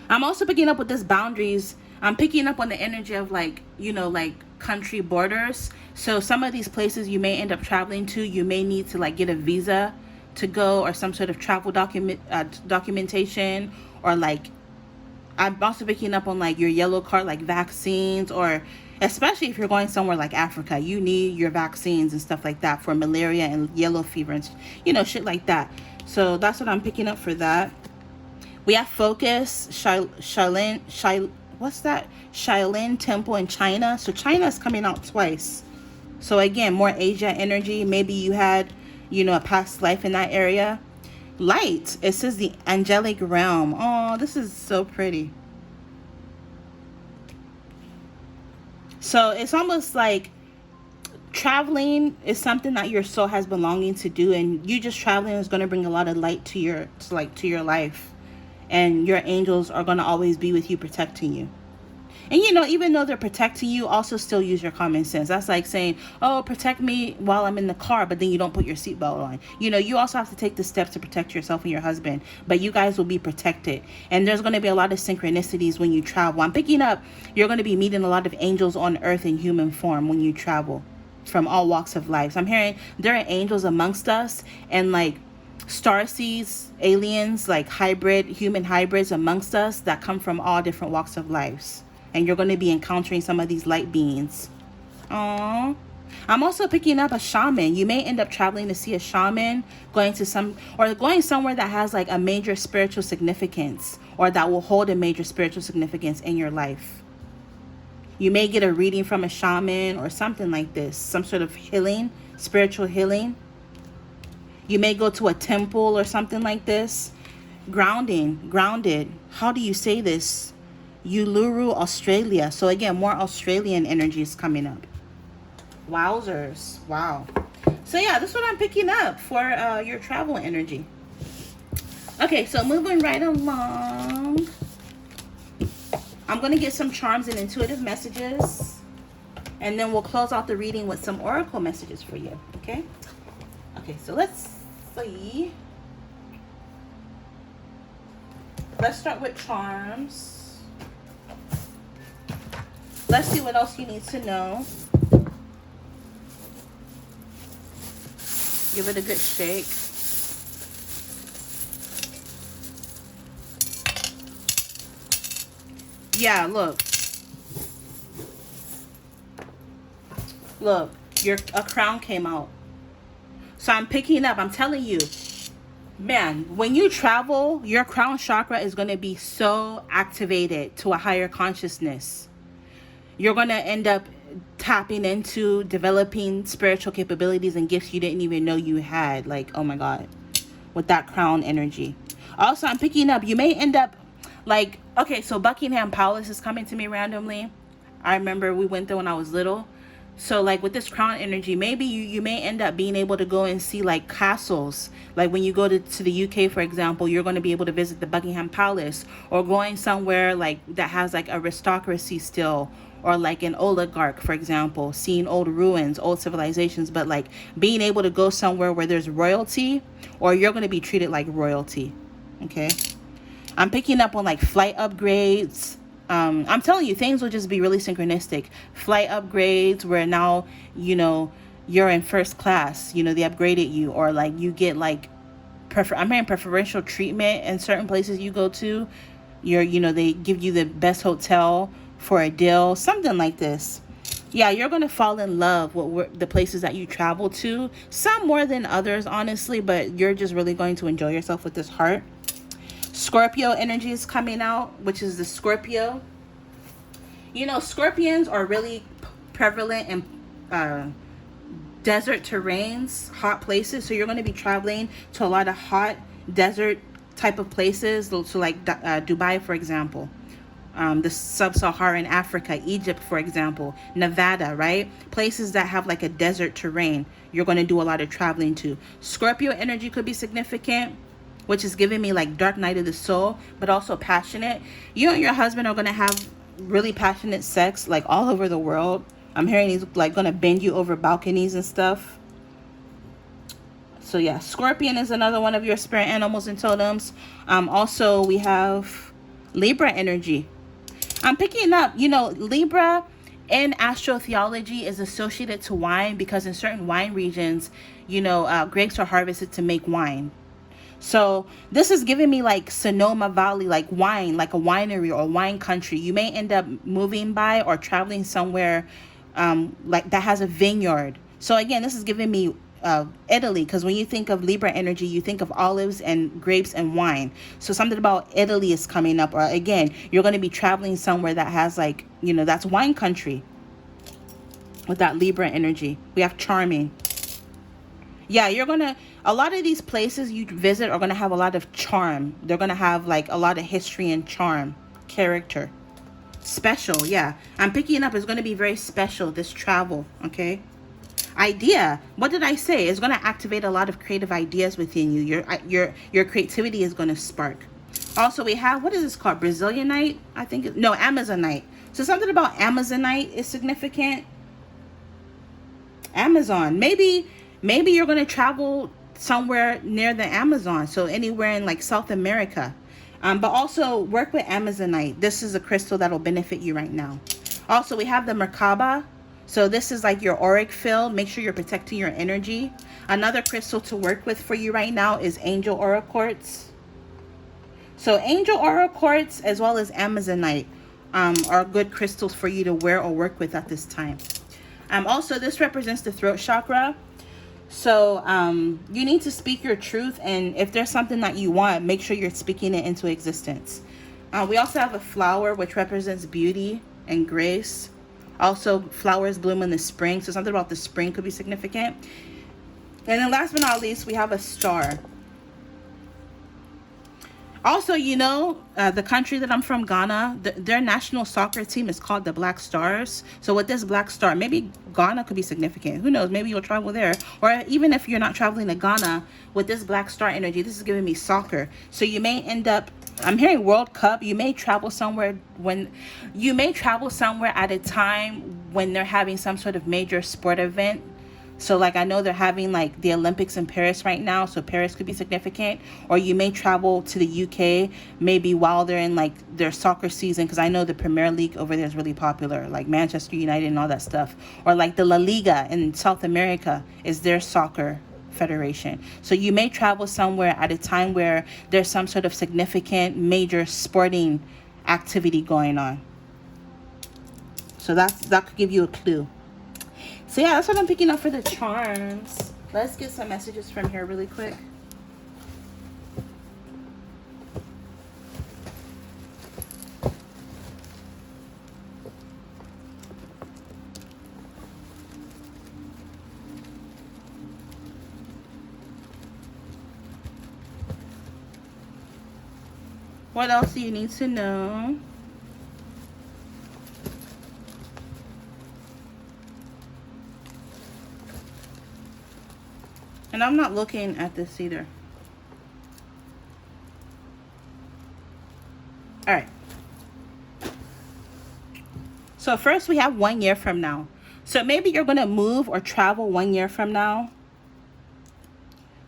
I'm also picking up with this boundaries. I'm picking up on the energy of like country borders. So some of these places you may end up traveling to, you may need to like get a visa to go, or some sort of travel documentation, or like I'm also picking up on like your yellow card, like vaccines, or especially if you're going somewhere like Africa, you need your vaccines and stuff like that for malaria and yellow fever and shit like that. So that's what I'm picking up for that. We have focus, what's that? Shaolin Temple in China. So China is coming out twice. So again, more Asia energy. Maybe you had, a past life in that area. Light. It says the angelic realm. Oh, this is so pretty. So it's almost like traveling is something that your soul has been longing to do, and you just traveling is going to bring a lot of light to your life. And your angels are going to always be with you, protecting you. And even though they're protecting you, also still use your common sense. That's like saying, oh, protect me while I'm in the car, but then you don't put your seatbelt on. You also have to take the steps to protect yourself and your husband, but you guys will be protected. And there's going to be a lot of synchronicities when you travel. I'm picking up, you're going to be meeting a lot of angels on earth in human form when you travel, from all walks of life. So I'm hearing there are angels amongst us, and like star seeds, aliens, like human hybrids amongst us that come from all different walks of lives. And you're going to be encountering some of these light beings. Aww. I'm also picking up a shaman. You may end up traveling to see a shaman, going somewhere that has like a major spiritual significance, or that will hold a major spiritual significance in your life. You may get a reading from a shaman or something like this, some sort of healing, spiritual healing. You may go to a temple or something like this. Grounded. How do you say this? Uluru, Australia. So again, more Australian energy is coming up. Wowzers. Wow. So yeah, this is what I'm picking up for your travel energy. Okay, so moving right along. I'm going to get some charms and intuitive messages. And then we'll close out the reading with some oracle messages for you. Okay? Okay, so let's see. Let's start with charms. Let's see what else you need to know. Give it a good shake. Yeah, look. Look, a crown came out. So I'm picking up, I'm telling you, man, when you travel, your crown chakra is going to be so activated to a higher consciousness. You're going to end up tapping into developing spiritual capabilities and gifts you didn't even know you had. Like, oh my God, with that crown energy. Also, I'm picking up, you may end up like, okay, so Buckingham Palace is coming to me randomly. I remember we went there when I was little. So like with this crown energy, maybe you may end up being able to go and see like castles. Like when you go to the UK, for example, you're going to be able to visit the Buckingham Palace, or going somewhere like that has like aristocracy still, or like an oligarch, for example, seeing old ruins, old civilizations, but like being able to go somewhere where there's royalty, or you're going to be treated like royalty. Okay. I'm picking up on like flight upgrades. I'm telling you, things will just be really synchronistic. Flight upgrades where now, you're in first class, they upgraded you, or like you get like, I'm hearing preferential treatment in certain places you go to. They give you the best hotel for a deal, something like this. Yeah, you're going to fall in love with the places that you travel to. Some more than others, honestly, but you're just really going to enjoy yourself with this heart. Scorpio energy is coming out, which is the Scorpio. Scorpions are really prevalent in desert terrains, hot places. So you're going to be traveling to a lot of hot desert type of places. So like Dubai, for example, the sub-Saharan Africa, Egypt, for example, Nevada, right? Places that have like a desert terrain, you're going to do a lot of traveling to. Scorpio energy could be significant, which is giving me like dark night of the soul, but also passionate. You and your husband are going to have really passionate sex like all over the world. I'm hearing he's like going to bend you over balconies and stuff. So yeah, Scorpion is another one of your spirit animals and totems. Also, we have Libra energy. I'm picking up, Libra in astrotheology is associated to wine because in certain wine regions, grapes are harvested to make wine. So this is giving me like Sonoma Valley, like wine, like a winery or wine country. You may end up moving by or traveling somewhere like that has a vineyard. So again, this is giving me Italy, because when you think of Libra energy, you think of olives and grapes and wine. So something about Italy is coming up, or again, you're going to be traveling somewhere that has like, that's wine country with that Libra energy. We have charming. Yeah, a lot of these places you visit are going to have a lot of charm. They're going to have like a lot of history and charm, character. Special, yeah. I'm picking up, it's going to be very special, this travel, okay? Idea, what did I say? It's going to activate a lot of creative ideas within you. Your creativity is going to spark. Also, we have, what is this called? Brazilianite, I think. No, Amazonite. So something about Amazonite is significant. Amazon. Maybe you're going to travel somewhere near the Amazon. So anywhere in like South America. But also work with Amazonite. This is a crystal that will benefit you right now. Also, we have the Merkaba. So this is like your auric field. Make sure you're protecting your energy. Another crystal to work with for you right now is Angel Aura Quartz. So Angel Aura Quartz as well as Amazonite are good crystals for you to wear or work with at this time. Also, this represents the throat chakra. So you need to speak your truth. And if there's something that you want, make sure you're speaking it into existence. We also have a flower which represents beauty and grace. Also, flowers bloom in the spring, so something about the spring could be significant. And then last but not least, we have a star. Also, the country that I'm from, Ghana, their national soccer team is called the Black Stars. So with this Black Star, maybe Ghana could be significant. Who knows? Maybe you'll travel there. Or even if you're not traveling to Ghana, with this Black Star energy, this is giving me soccer. So you may end up, I'm hearing World Cup. You may travel somewhere at a time when they're having some sort of major sport event. So like I know they're having like the Olympics in Paris right now, so Paris could be significant. Or you may travel to the UK maybe while they're in like their soccer season, because I know the Premier League over there is really popular, like Manchester United and all that stuff. Or like the La Liga in South America is their soccer federation. So you may travel somewhere at a time where there's some sort of significant major sporting activity going on. So that could give you a clue. So yeah, that's what I'm picking up for the charms. Let's get some messages from here really quick. What else do you need to know? And I'm not looking at this either. All right. So first we have 1 year from now. So maybe you're going to move or travel 1 year from now.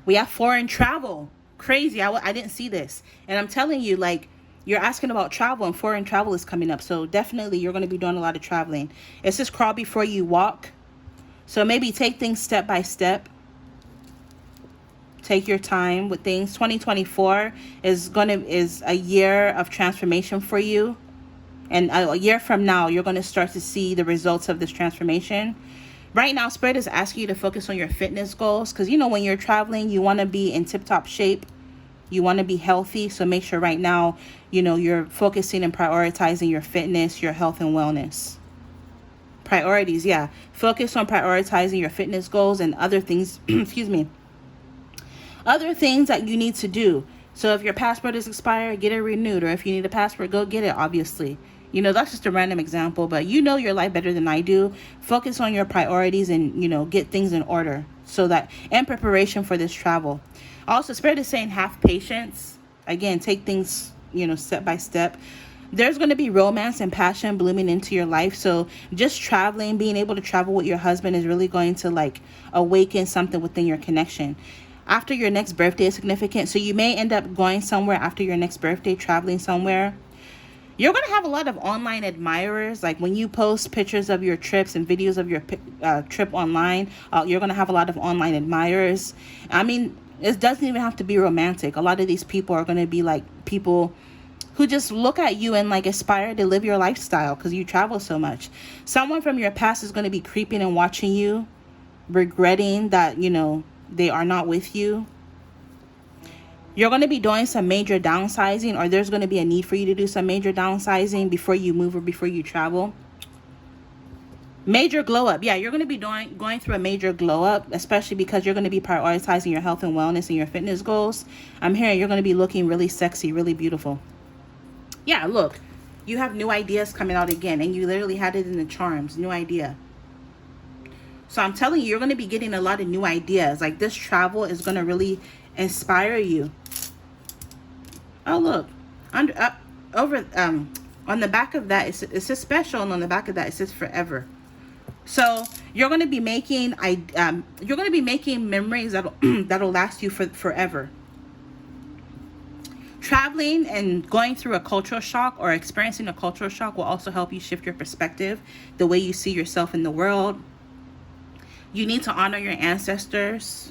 We have foreign travel. Crazy. I didn't see this. And I'm telling you, like, you're asking about travel and foreign travel is coming up. So definitely you're going to be doing a lot of traveling. It says crawl before you walk. So maybe take things step by step. Take your time with things. 2024 is a year of transformation for you. And a year from now, you're going to start to see the results of this transformation. Right now, Spirit is asking you to focus on your fitness goals. Because, when you're traveling, you want to be in tip-top shape. You want to be healthy. So make sure right now, you're focusing and prioritizing your fitness, your health and wellness. Priorities, yeah. Focus on prioritizing your fitness goals and other things, excuse me. Other things that you need to do. So if your passport is expired, get it renewed. Or if you need a passport, go get it, obviously. You know, that's just a random example, but you know your life better than I do. Focus on your priorities and, you know, get things in order so that, and preparation for this travel. Also, Spirit is saying have patience. Again, take things, you know, step by step. There's going to be romance and passion blooming into your life. So just traveling, being able to travel with your husband is really going to like awaken something within your connection. After your next birthday is significant. So you may end up going somewhere after your next birthday, traveling somewhere. You're going to have a lot of online admirers. Like when you post pictures of your trips and videos of your trip online, you're going to have a lot of online admirers. I mean, it doesn't even have to be romantic. A lot of these people are going to be like people who just look at you and like aspire to live your lifestyle because you travel so much. Someone from your past is going to be creeping and watching you, regretting that, you know, they are not with you. You're going to be doing some major downsizing, or there's going to be a need for you to do some major downsizing before you move or before you travel. Major glow up. Yeah, you're going to be going through a major glow up, especially because you're going to be prioritizing your health and wellness and your fitness goals. I'm hearing you're going to be looking really sexy, really beautiful. Yeah, look, you have new ideas coming out again, and you literally had it in the charms, new idea. So I'm telling you, you're going to be getting a lot of new ideas. Like this travel is going to really inspire you. Oh, look, on the back of that, it says special, and on the back of that, it says forever. So you're going to be making, memories that'll last you for forever. Traveling and going through a cultural shock or experiencing a cultural shock will also help you shift your perspective, the way you see yourself in the world. You need to honor your ancestors.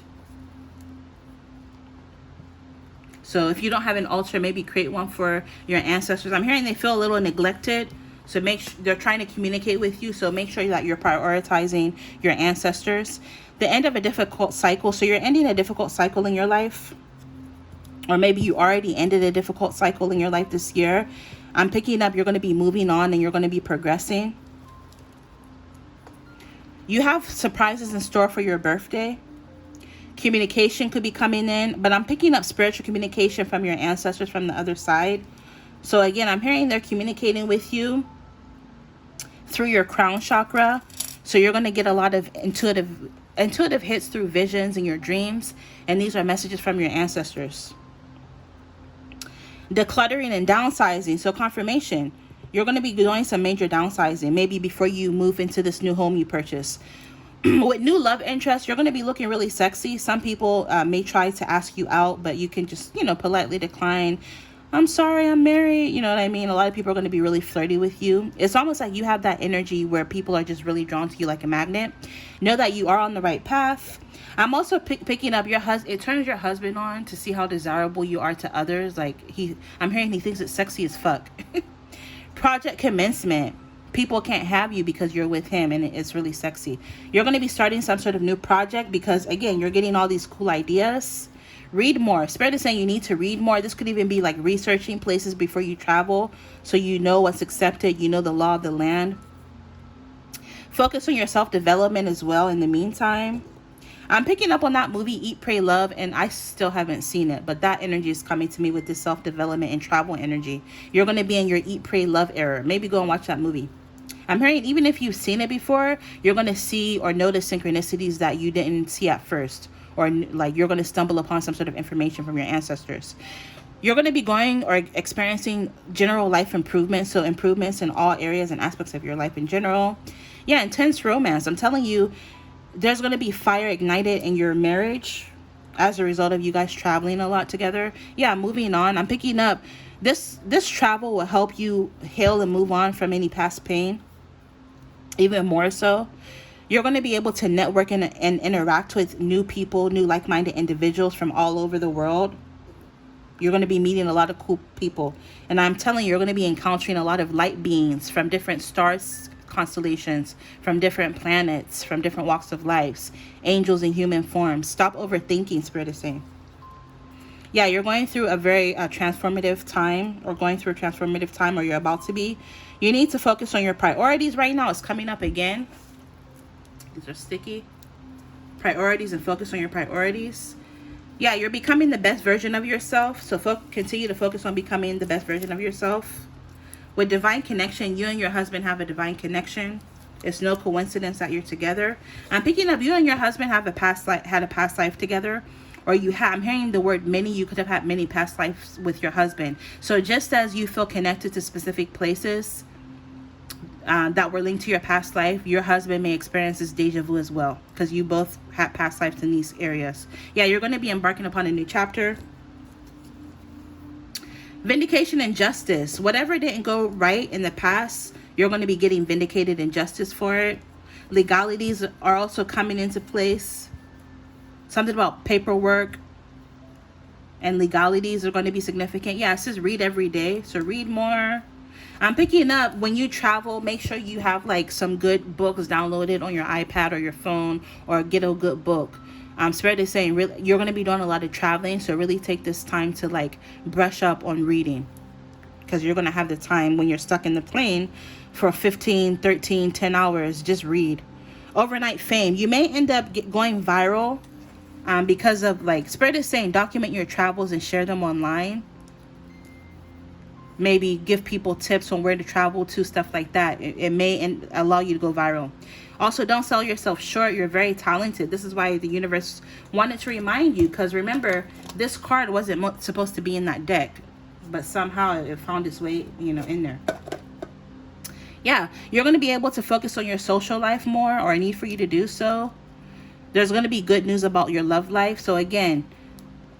So if you don't have an altar, maybe create one for your ancestors. I'm hearing they feel a little neglected. So they're trying to communicate with you. So make sure that you're prioritizing your ancestors. The end of a difficult cycle. So you're ending a difficult cycle in your life. Or maybe you already ended a difficult cycle in your life this year. I'm picking up you're going to be moving on and you're going to be progressing. You have surprises in store for your birthday. Communication could be coming in, but I'm picking up spiritual communication from your ancestors from the other side. So again, I'm hearing they're communicating with you through your crown chakra. So you're going to get a lot of intuitive hits through visions in your dreams. And these are messages from your ancestors. Decluttering and downsizing. So confirmation. You're going to be doing some major downsizing, maybe before you move into this new home you purchase. With new love interest, you're going to be looking really sexy. Some people may try to ask you out, but you can just, you know, politely decline. I'm sorry, I'm married. You know what I mean? A lot of people are going to be really flirty with you. It's almost like you have that energy where people are just really drawn to you like a magnet. Know that you are on the right path. I'm also picking up your husband. It turns your husband on to see how desirable you are to others. Like I'm hearing he thinks it's sexy as fuck. Project commencement. People can't have you because you're with him, and it's really sexy. You're going to be starting some sort of new project because, again, you're getting all these cool ideas. Read more. Spirit is saying you need to read more. This could even be like researching places before you travel so you know what's accepted. You know the law of the land. Focus on your self-development as well in the meantime. I'm picking up on that movie, Eat, Pray, Love, and I still haven't seen it, but that energy is coming to me with this self-development and travel energy. You're going to be in your Eat, Pray, Love era. Maybe go and watch that movie. I'm hearing even if you've seen it before, you're going to see or notice synchronicities that you didn't see at first, or like you're going to stumble upon some sort of information from your ancestors. You're going to be going or experiencing general life improvements, so improvements in all areas and aspects of your life in general. Yeah, intense romance. I'm telling you, there's going to be fire ignited in your marriage as a result of you guys traveling a lot together. Yeah, moving on. I'm picking up this travel will help you heal and move on from any past pain. Even more so, you're going to be able to network and interact with new people, new like-minded individuals from all over the world. You're going to be meeting a lot of cool people. And I'm telling you, you're going to be encountering a lot of light beings from different stars, constellations, from different planets, from different walks of life, angels in human form. Stop overthinking, Spirit is saying. Yeah, you're going through a very transformative time, or going through a transformative time, or you're about to be. You need to focus on your priorities right now. It's coming up again. These are sticky. Priorities, and focus on your priorities. Yeah, you're becoming the best version of yourself. So continue to focus on becoming the best version of yourself. With divine connection, you and your husband have a divine connection. It's no coincidence that you're together. I'm picking up you and your husband have had a past life together, or I'm hearing the word many. You could have had many past lives with your husband. So just as you feel connected to specific places that were linked to your past life, your husband may experience this deja vu as well, because you both had past lives in these areas. Yeah, you're going to be embarking upon a new chapter. Vindication and justice. Whatever didn't go right in the past, you're going to be getting vindicated and justice for it. Legalities are also coming into place. Something about paperwork and legalities are going to be significant. Yeah, it says read every day, so read more. I'm picking up when you travel, make sure you have like some good books downloaded on your iPad or your phone, or get a good book. Spirit is saying really, you're going to be doing a lot of traveling, so really take this time to like brush up on reading, because you're going to have the time when you're stuck in the plane for 15, 13, 10 hours. Just read. Overnight fame. You may end up going viral because of, like, Spirit is saying document your travels and share them online. Maybe give people tips on where to travel to, stuff like that. It may allow you to go viral. Also, don't sell yourself short. You're very talented. This is why the universe wanted to remind you, because remember, this card wasn't supposed to be in that deck, but somehow it found its way, in there. Yeah, you're going to be able to focus on your social life more, or a need for you to do so. There's going to be good news about your love life. So again,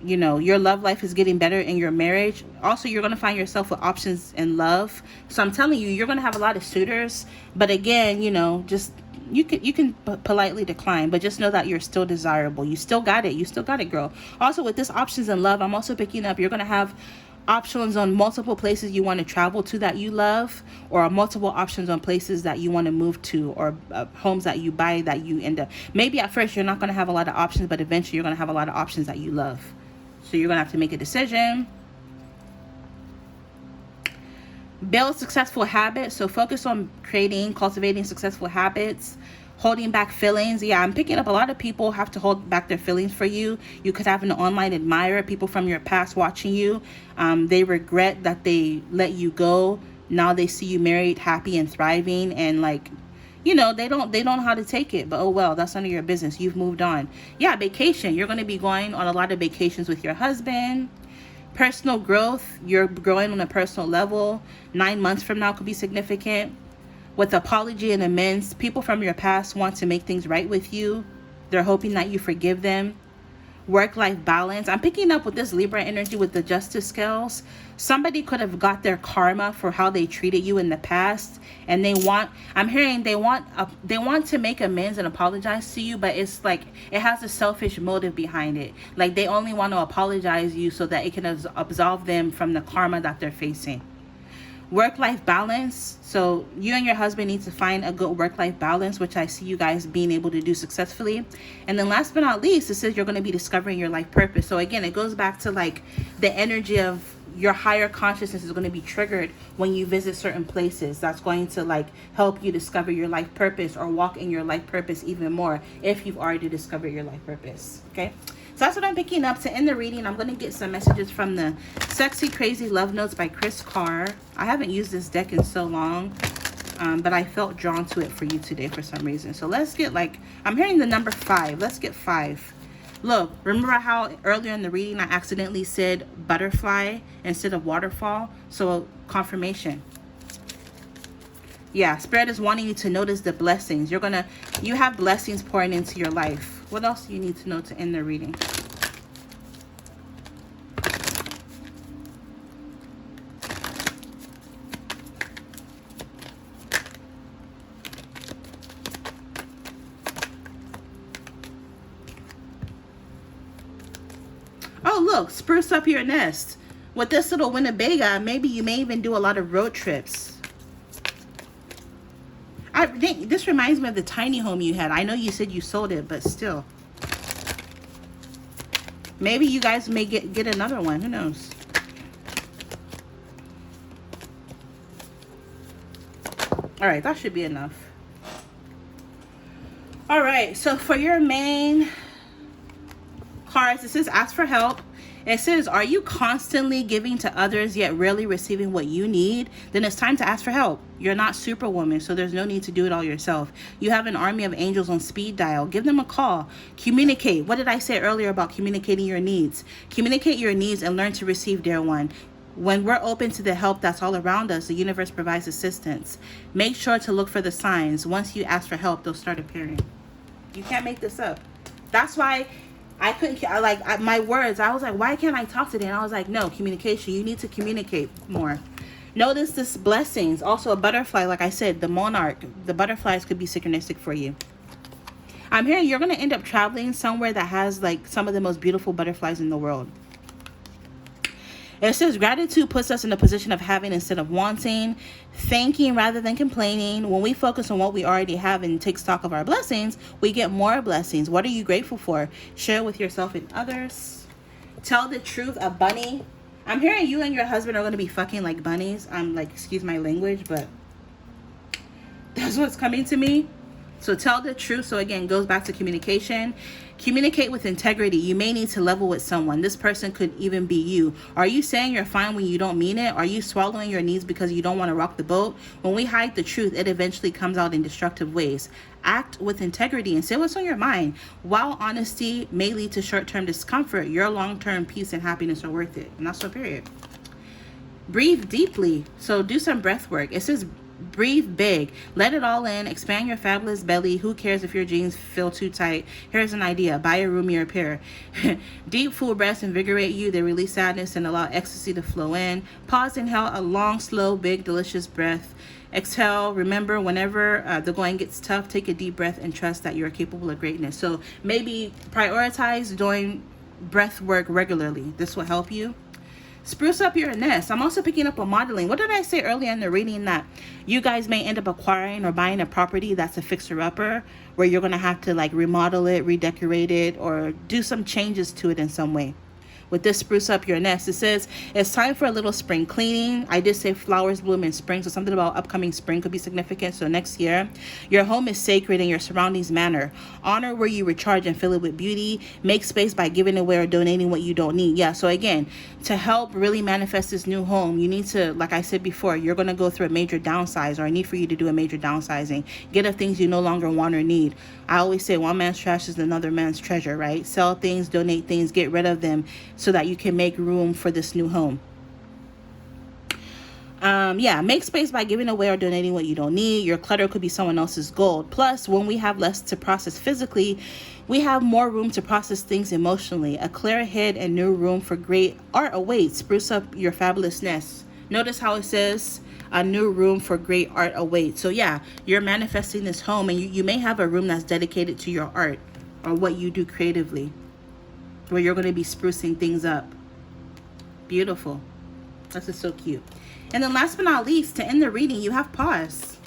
your love life is getting better in your marriage. Also, you're going to find yourself with options in love. So I'm telling you, you're going to have a lot of suitors. But again, just you can politely decline, but just know that you're still desirable. You still got it. You still got it, girl. Also, with this options in love, I'm also picking up you're going to have options on multiple places you want to travel to that you love, or multiple options on places that you want to move to, or homes that you buy that you end up. Maybe at first you're not going to have a lot of options, but eventually you're going to have a lot of options that you love. So you're going to have to make a decision. Build successful habits. So focus on cultivating successful habits. Holding back feelings. Yeah, I'm picking up a lot of people have to hold back their feelings for you. You could have an online admirer, people from your past watching you. They regret that they let you go. Now they see you married, happy and thriving, and they don't know how to take it. But oh well, that's none of your business. You've moved on. Yeah, vacation. You're going to be going on a lot of vacations with your husband. Personal growth. You're growing on a personal level. 9 months from now could be significant. With apology and amends, people from your past want to make things right with you. They're hoping that you forgive them. Work-life balance. I'm picking up with this Libra energy with the justice scales. Somebody could have got their karma for how they treated you in the past, and they want to make amends and apologize to you, but it's like it has a selfish motive behind it. Like they only want to apologize you so that it can absolve them from the karma that they're facing. Work-life balance. So you and your husband need to find a good work-life balance, which I see you guys being able to do successfully. And then last but not least, it says you're going to be discovering your life purpose. So again, it goes back to like the energy of your higher consciousness is going to be triggered when you visit certain places. That's going to like help you discover your life purpose, or walk in your life purpose even more if you've already discovered your life purpose. Okay. So that's what I'm picking up. To end the reading, I'm going to get some messages from the Sexy Crazy Love Notes by Chris Carr. I haven't used this deck in so long, but I felt drawn to it for you today for some reason. So let's get I'm hearing the number 5. Let's get 5. Look, remember how earlier in the reading I accidentally said butterfly instead of waterfall? So confirmation. Yeah, Spirit is wanting you to notice the blessings. You have blessings pouring into your life. What else do you need to know to end the reading? Oh, look, spruce up your nest. With this little Winnebago, maybe you may even do a lot of road trips. This reminds me of the tiny home you had. I know you said you sold it, but still. Maybe you guys may get another one. Who knows? All right, that should be enough. All right, so for your main cards, it says ask for help. It says, are you constantly giving to others yet rarely receiving what you need? Then it's time to ask for help. You're not Superwoman, so there's no need to do it all yourself. You have an army of angels on speed dial. Give them a call. Communicate. What did I say earlier about communicating your needs? Communicate your needs and learn to receive, dear one. When we're open to the help that's all around us, the universe provides assistance. Make sure to look for the signs. Once you ask for help, they'll start appearing. You can't make this up. That's why I couldn't, my words, I was like, why can't I talk today? And I was like, no, communication. You need to communicate more. Notice this blessings. Also a butterfly, like I said, the monarch. The butterflies could be synchronistic for you. I'm hearing you're going to end up traveling somewhere that has like some of the most beautiful butterflies in the world. It says gratitude puts us in a position of having instead of wanting, thanking rather than complaining. When we focus on what we already have and take stock of our blessings, we get more blessings. What are you grateful for? Share with yourself and others. Tell the truth, a bunny. I'm hearing you and your husband are going to be fucking like bunnies. I'm like, excuse my language, but that's what's coming to me. So tell the truth. So again, goes back to communication. Communicate with integrity. You may need to level with someone. This person could even be you. Are you saying you're fine when you don't mean it? Are you swallowing your needs because you don't want to rock the boat? When we hide the truth, it eventually comes out in destructive ways. Act with integrity and say what's on your mind. While honesty may lead to short-term discomfort, your long-term peace and happiness are worth it. And that's so period. Breathe deeply. So do some breath work. It says breathe big. Let it all in. Expand your fabulous belly. Who cares if your jeans feel too tight? Here's an idea. Buy a roomier pair. Deep, full breaths invigorate you. They release sadness and allow ecstasy to flow in. Pause, inhale a long, slow, big, delicious breath. Exhale. Remember, whenever the going gets tough, take a deep breath and trust that you are capable of greatness. So maybe prioritize doing breath work regularly. This will help you. Spruce up your nest. I'm also picking up on modeling. What did I say earlier in the reading? That you guys may end up acquiring or buying a property that's a fixer-upper, where you're going to have to like remodel it, redecorate it, or do some changes to it in some way. With this spruce up your nest, it says it's time for a little spring cleaning. I did say flowers bloom in spring, so something about upcoming spring could be significant. So next year, your home is sacred and your surroundings matter. Honor where you recharge and fill it with beauty. Make space by giving away or donating what you don't need. Yeah, so again, to help really manifest this new home, you need to, like I said before, you're going to go through a major downsize, or a need for you to do a major downsizing. Get of things you no longer want or need. I always say one man's trash is another man's treasure, right? Sell things, donate things, get rid of them so that you can make room for this new home. Make space by giving away or donating what you don't need. Your clutter could be someone else's gold. Plus, when we have less to process physically, we have more room to process things emotionally. A clear head and new room for great art awaits. Spruce up your fabulous nest. Notice how it says a new room for great art awaits. So yeah, you're manifesting this home, and you may have a room that's dedicated to your art or what you do creatively, where you're going to be sprucing things up. Beautiful. This is so cute. And then last but not least, to end the reading, you have pause.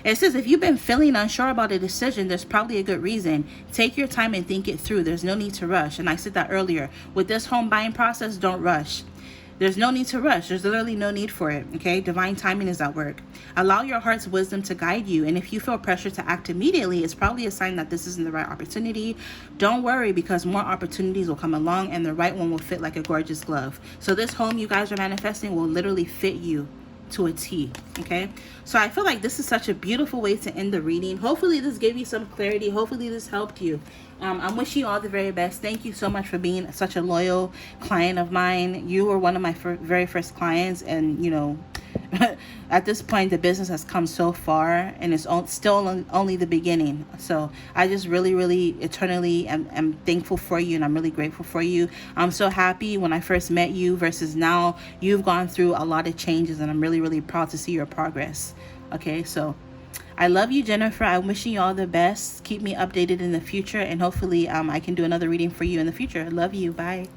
It says if you've been feeling unsure about a decision, there's probably a good reason. Take your time and think it through. There's no need to rush. And I said that earlier. With this home buying process, don't rush. There's no need to rush. There's literally no need for it, okay? Divine timing is at work. Allow your heart's wisdom to guide you. And if you feel pressure to act immediately, it's probably a sign that this isn't the right opportunity. Don't worry, because more opportunities will come along and the right one will fit like a gorgeous glove. So this home you guys are manifesting will literally fit you to a T, okay? So I feel like this is such a beautiful way to end the reading. Hopefully this gave you some clarity. Hopefully this helped you. I'm wishing you all the very best. Thank you so much for being such a loyal client of mine. You were one of my very first clients, and you know, at this point the business has come so far, and it's still only the beginning. So I just really eternally am thankful for you, and I'm really grateful for you. I'm so happy when I first met you versus now. You've gone through a lot of changes, and I'm really proud to see your progress. Okay, so I love you, Jennifer. I'm wishing you all the best. Keep me updated in the future, and hopefully I can do another reading for you in the future. I love you. Bye.